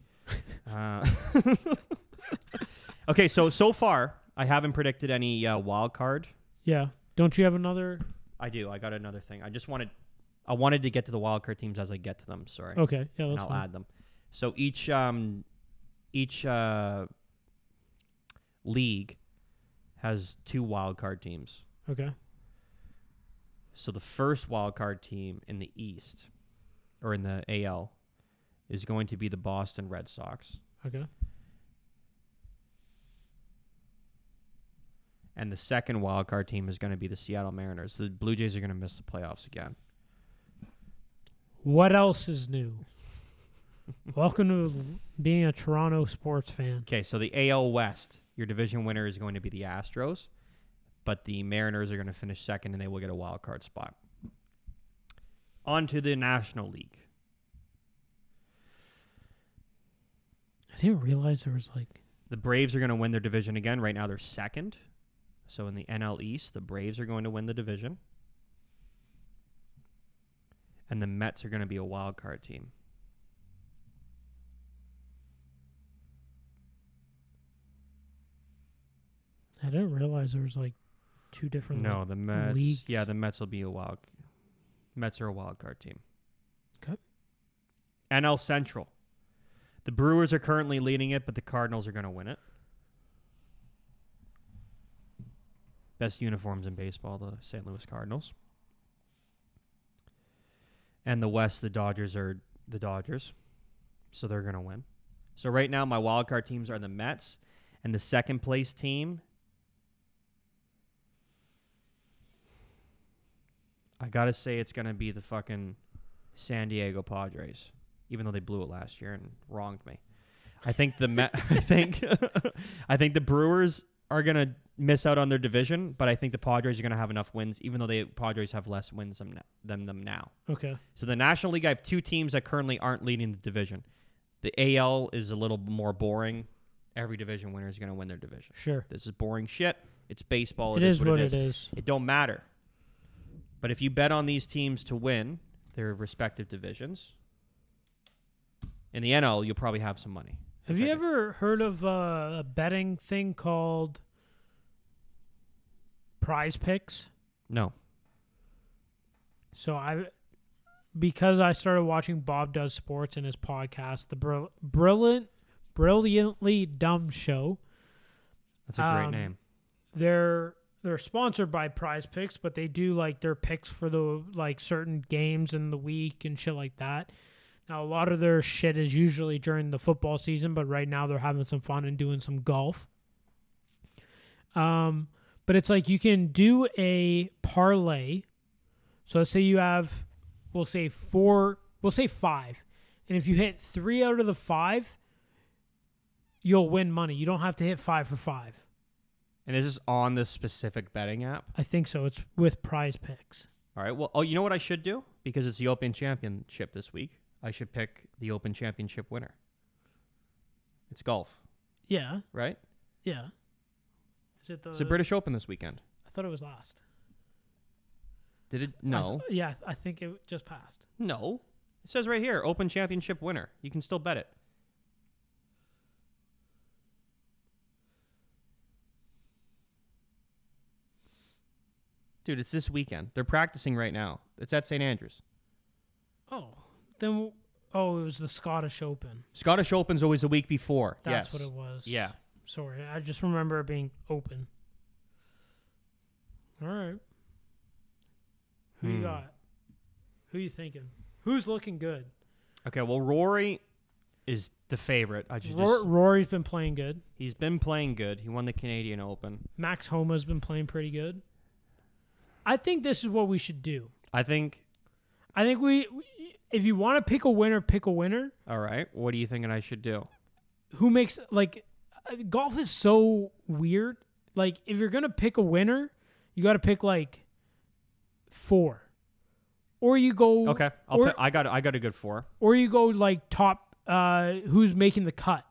Okay, so far, I haven't predicted any wild card. Yeah. Don't you have another? I do. I got another thing. I wanted to get to the wild card teams as I get to them. Sorry. Okay. Yeah, And that's I'll fine. add them. So each league has 2 wild card teams. Okay. So the first wild card team in the East, or in the AL, is going to be the Boston Red Sox. Okay. And the second wild card team is going to be the Seattle Mariners. The Blue Jays are going to miss the playoffs again. What else is new? Welcome to being a Toronto sports fan. Okay, so the AL West, your division winner is going to be the Astros, but the Mariners are going to finish second and they will get a wild card spot. On to the National League. I didn't realize there was like. The Braves are going to win their division again. Right now they're second. So in the NL East, the Braves are going to win the division. And the Mets are going to be a wild card team. I didn't realize there was like two different. No, like, the Mets. leagues. Yeah, the Mets will be a wild. Mets are a wild card team. Okay. NL Central. The Brewers are currently leading it, but the Cardinals are going to win it. Best uniforms in baseball, the St. Louis Cardinals. And the West, the Dodgers are the Dodgers. So they're going to win. So right now, my wild card teams are the Mets. And the second place team, I got to say it's going to be the fucking San Diego Padres. Even though they blew it last year and wronged me. I think the I think the Brewers are going to miss out on their division, but I think the Padres are going to have enough wins, even though the Padres have less wins than them now. Okay. So the National League, I have two teams that currently aren't leading the division. The AL is a little more boring. Every division winner is going to win their division. Sure. This is boring shit. It's baseball. It is what it is. It don't matter. But if you bet on these teams to win their respective divisions, in the NL, you'll probably have some money. Have you ever heard of a betting thing called Prize Picks? No. So because I started watching Bob Does Sports and his podcast, the Brilliantly Dumb Show. That's a great name. They're sponsored by Prize Picks, but they do like their picks for the like certain games in the week and shit like that. Now, a lot of their shit is usually during the football season, but right now they're having some fun and doing some golf. But it's like you can do a parlay. So let's say you have, we'll say 5. And if you hit 3 out of the 5, you'll win money. You don't have to hit 5 for 5. And this is on the specific betting app? I think so. It's with Prize Picks. All right. Well, you know what I should do? Because it's the Open Championship this week. I should pick the Open Championship winner. It's golf. Yeah. Right? Yeah. Is it It's the British Open this weekend. I thought it was last. Did it? No. I think it just passed. No. It says right here, Open Championship winner. You can still bet it. Dude, it's this weekend. They're practicing right now. It's at St. Andrews. Oh. Then, it was the Scottish Open. Scottish Open's always a week before. That's yes. what it was. Yeah. Sorry, I just remember it being open. All right. Who you got? Who you thinking? Who's looking good? Okay, well, Rory is the favorite. Rory's been playing good. He's been playing good. He won the Canadian Open. Max Homa's been playing pretty good. I think this is what we should do. I think we if you want to pick a winner, pick a winner. All right. What are you thinking I should do? Who makes, like, golf is so weird. Like, if you're going to pick a winner, you got to pick, like, 4. Or you go... Okay. I got a good 4. Or you go, like, top, who's making the cut.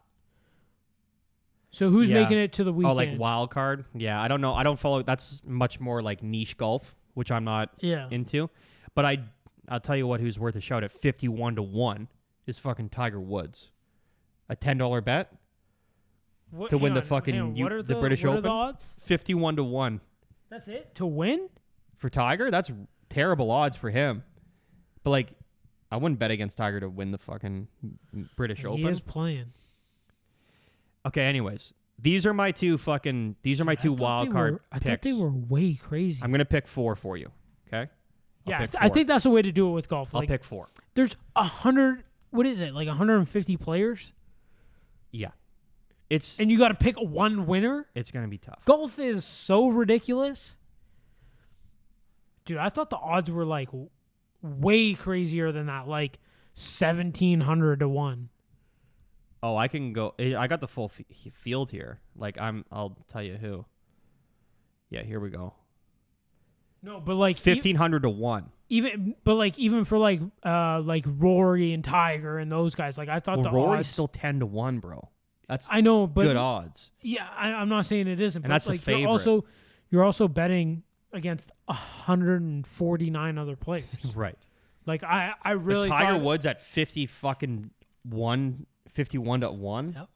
So who's making it to the weekend? Oh, like wild card? Yeah, I don't know. I don't follow. That's much more like niche golf, which I'm not into. But I'll tell you what, who's worth a shout at 51-1 is fucking Tiger Woods. A $10 bet to win the British Open. The odds? 51-1. That's it? To win? For Tiger? That's terrible odds for him. But like, I wouldn't bet against Tiger to win the fucking British Open. He is playing. Okay, anyways. These are my two wild card picks. I thought they were way crazy. I'm going to pick 4 for you. Okay? I think that's the way to do it with golf. I'll pick 4. There's 100, what is it, like 150 players? Yeah. And you got to pick one winner? It's going to be tough. Golf is so ridiculous. Dude, I thought the odds were like way crazier than that, like 1,700-1. Oh, I can go. I got the full field here. Like I'll tell you who. Yeah, here we go. No, but like 1,500-1. Even for like Rory and Tiger and those guys, like I thought the Rory's odds still 10-1, bro. That's I know, but good odds. Yeah, I'm not saying it isn't, and but that's like the favorite. also you're also betting against 149 other players. Right. Like I really But Tiger thought, Woods at 51 to 1. Yep.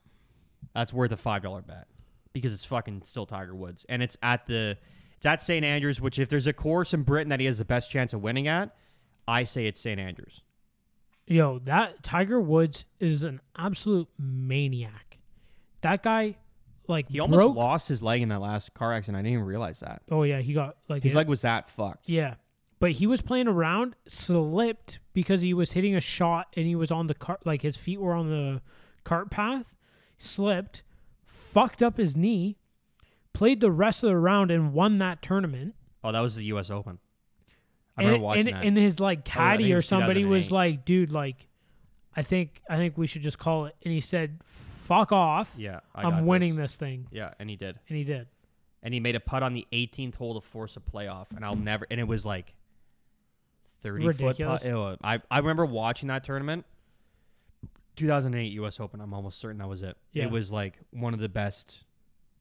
That's worth a $5 bet because it's fucking still Tiger Woods, and it's at St. Andrews. Which, if there's a course in Britain that he has the best chance of winning at, I say it's St. Andrews. Yo, that Tiger Woods is an absolute maniac. That guy, like, He almost lost his leg in that last car accident. I didn't even realize that. Oh yeah, he got like His leg was that fucked. Yeah, but he was playing around, slipped because he was hitting a shot and he was on the cart, like his feet were on the cart path, slipped, fucked up his knee, played the rest of the round and won that tournament. Oh, that was the U.S. Open. I remember watching that. And his like I think caddy it or was somebody was 2008. like, "Dude, like, I think we should just call it." And he said, "Fuck off! Yeah, I'm winning this thing." Yeah, and he did. And he did. And he made a putt on the 18th hole to force a playoff, and it was like 30-foot Ridiculous. putt. I remember watching that tournament, 2008 U.S. Open. I'm almost certain that was it. Yeah. It was like one of the best,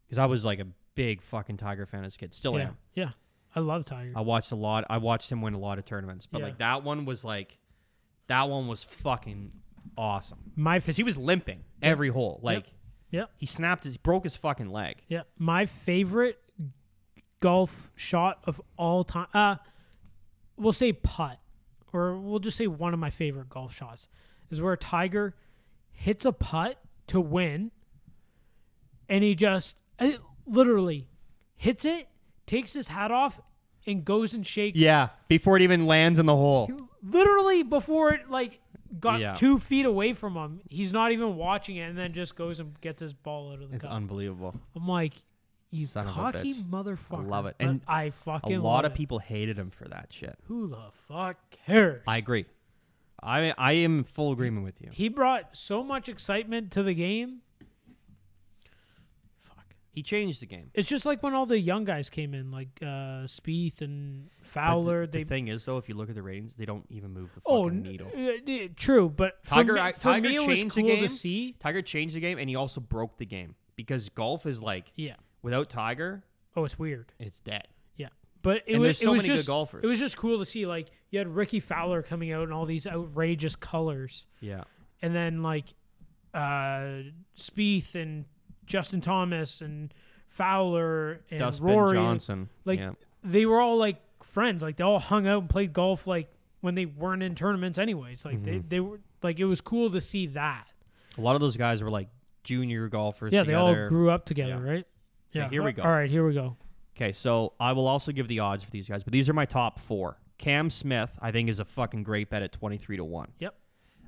because I was like a big fucking Tiger fan as a kid. Still Yeah, am. yeah. I love Tiger. I watched him win a lot of tournaments, but Yeah. like that one was fucking awesome because he was limping every hole. Like Yep. he broke his fucking leg. Yeah, my favorite golf shot of all time. We'll say putt, or we'll just say one of my favorite golf shots is where Tiger hits a putt to win, and he just literally hits it, takes his hat off, and goes and shakes. Yeah, before it even lands in the hole. Literally before it got Yeah. 2 feet away from him, he's not even watching it, and then just goes and gets his ball out of the It's cup. unbelievable. I'm like, you Son of a cocky bitch. motherfucker. I love it. But And I fucking A lot love of people hated him for that shit. Who the fuck cares? I agree. I am in full agreement with you. He brought so much excitement to the game. Fuck. He changed the game. It's just like when all the young guys came in, like Spieth and Fowler. But the thing is, though, if you look at the ratings, they don't even move the oh, fucking needle. True, but for Tiger me, it was changed cool the game. to see. Tiger changed the game, and he also broke the game because golf is like, Yeah. without Tiger, Oh, it's weird. it's dead. Yeah. But it And was, there's so it was many just, good golfers. It was just cool to see. Like, you had Ricky Fowler coming out in all these outrageous colors. Yeah. And then, like, Spieth and Justin Thomas and Fowler and Dustin Rory. Johnson. Like, yeah. they were all, like, friends. Like, they all hung out and played golf, like, when they weren't in tournaments anyways. Like, they were, like, it was cool to see that. A lot of those guys were like junior golfers Yeah, together. they all grew up together, Yeah. right? Okay, here we go. All right, here we go. Okay, so I will also give the odds for these guys, but these are my top 4. Cam Smith, I think, is a fucking great bet at 23 to 1. Yep.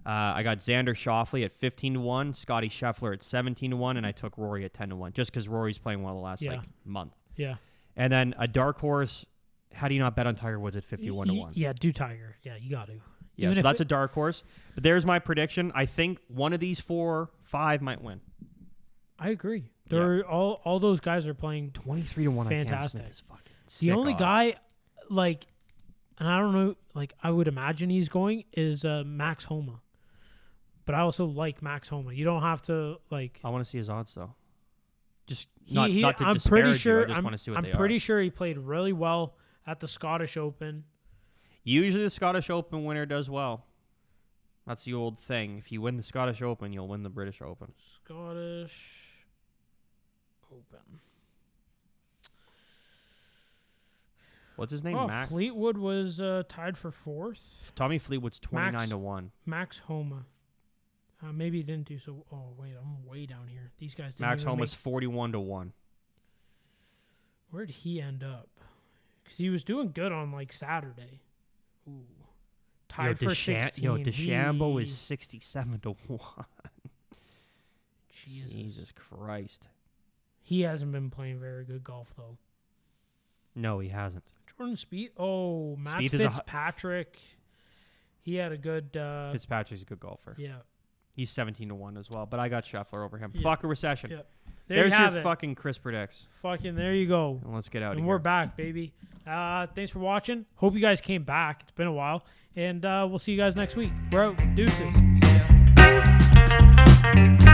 I got Xander Schauffele at 15 to 1, Scotty Scheffler at 17 to 1, and I took Rory at 10 to 1, just because Rory's playing well the last month. Yeah. And then a dark horse. How do you not bet on Tiger Woods at 51 to 1? Yeah, do Tiger. Yeah, you got to. Yeah, Even so if that's a dark horse. But there's my prediction. I think one of these 5 might win. I agree. They're all those guys are playing 23 to 1 on Cam fantastic. Smith is fucking The sick only odds. guy, like, and I don't know, like, I would imagine he's going is Max Homa. But I also like Max Homa. You don't have to, like. I want to see his odds, though. Just He, not to I'm disparage pretty sure. you. I just want to see what they I'm pretty are. sure he played really well at the Scottish Open. Usually the Scottish Open winner does well. That's the old thing. If you win the Scottish Open, you'll win the British Open. Scottish Open. What's his name? Oh, Max. Fleetwood was tied for 4th. Tommy Fleetwood's 29 to 1. Max Homa. Maybe he didn't do so. Oh wait, I'm way down here. These guys. Didn't Max even Homa's 41 to 1. Where'd he end up? Because he was doing good on like Saturday. Ooh. Tied for 16. DeChambeau is 67 to 1. Jesus Christ. He hasn't been playing very good golf though. No, he hasn't. Jordan Spieth. Oh, Matt Spieth Fitzpatrick. He had a good. Fitzpatrick's a good golfer. Yeah. He's 17 to 1 as well, but I got Scheffler over him. Yeah. Fuck a recession. Yeah. There's you have your it. fucking Chris predicts. Fucking there you go. And let's get out of And here. we're back, baby. Thanks for watching. Hope you guys came back. It's been a while. And we'll see you guys next week. We're out. Deuces. See ya.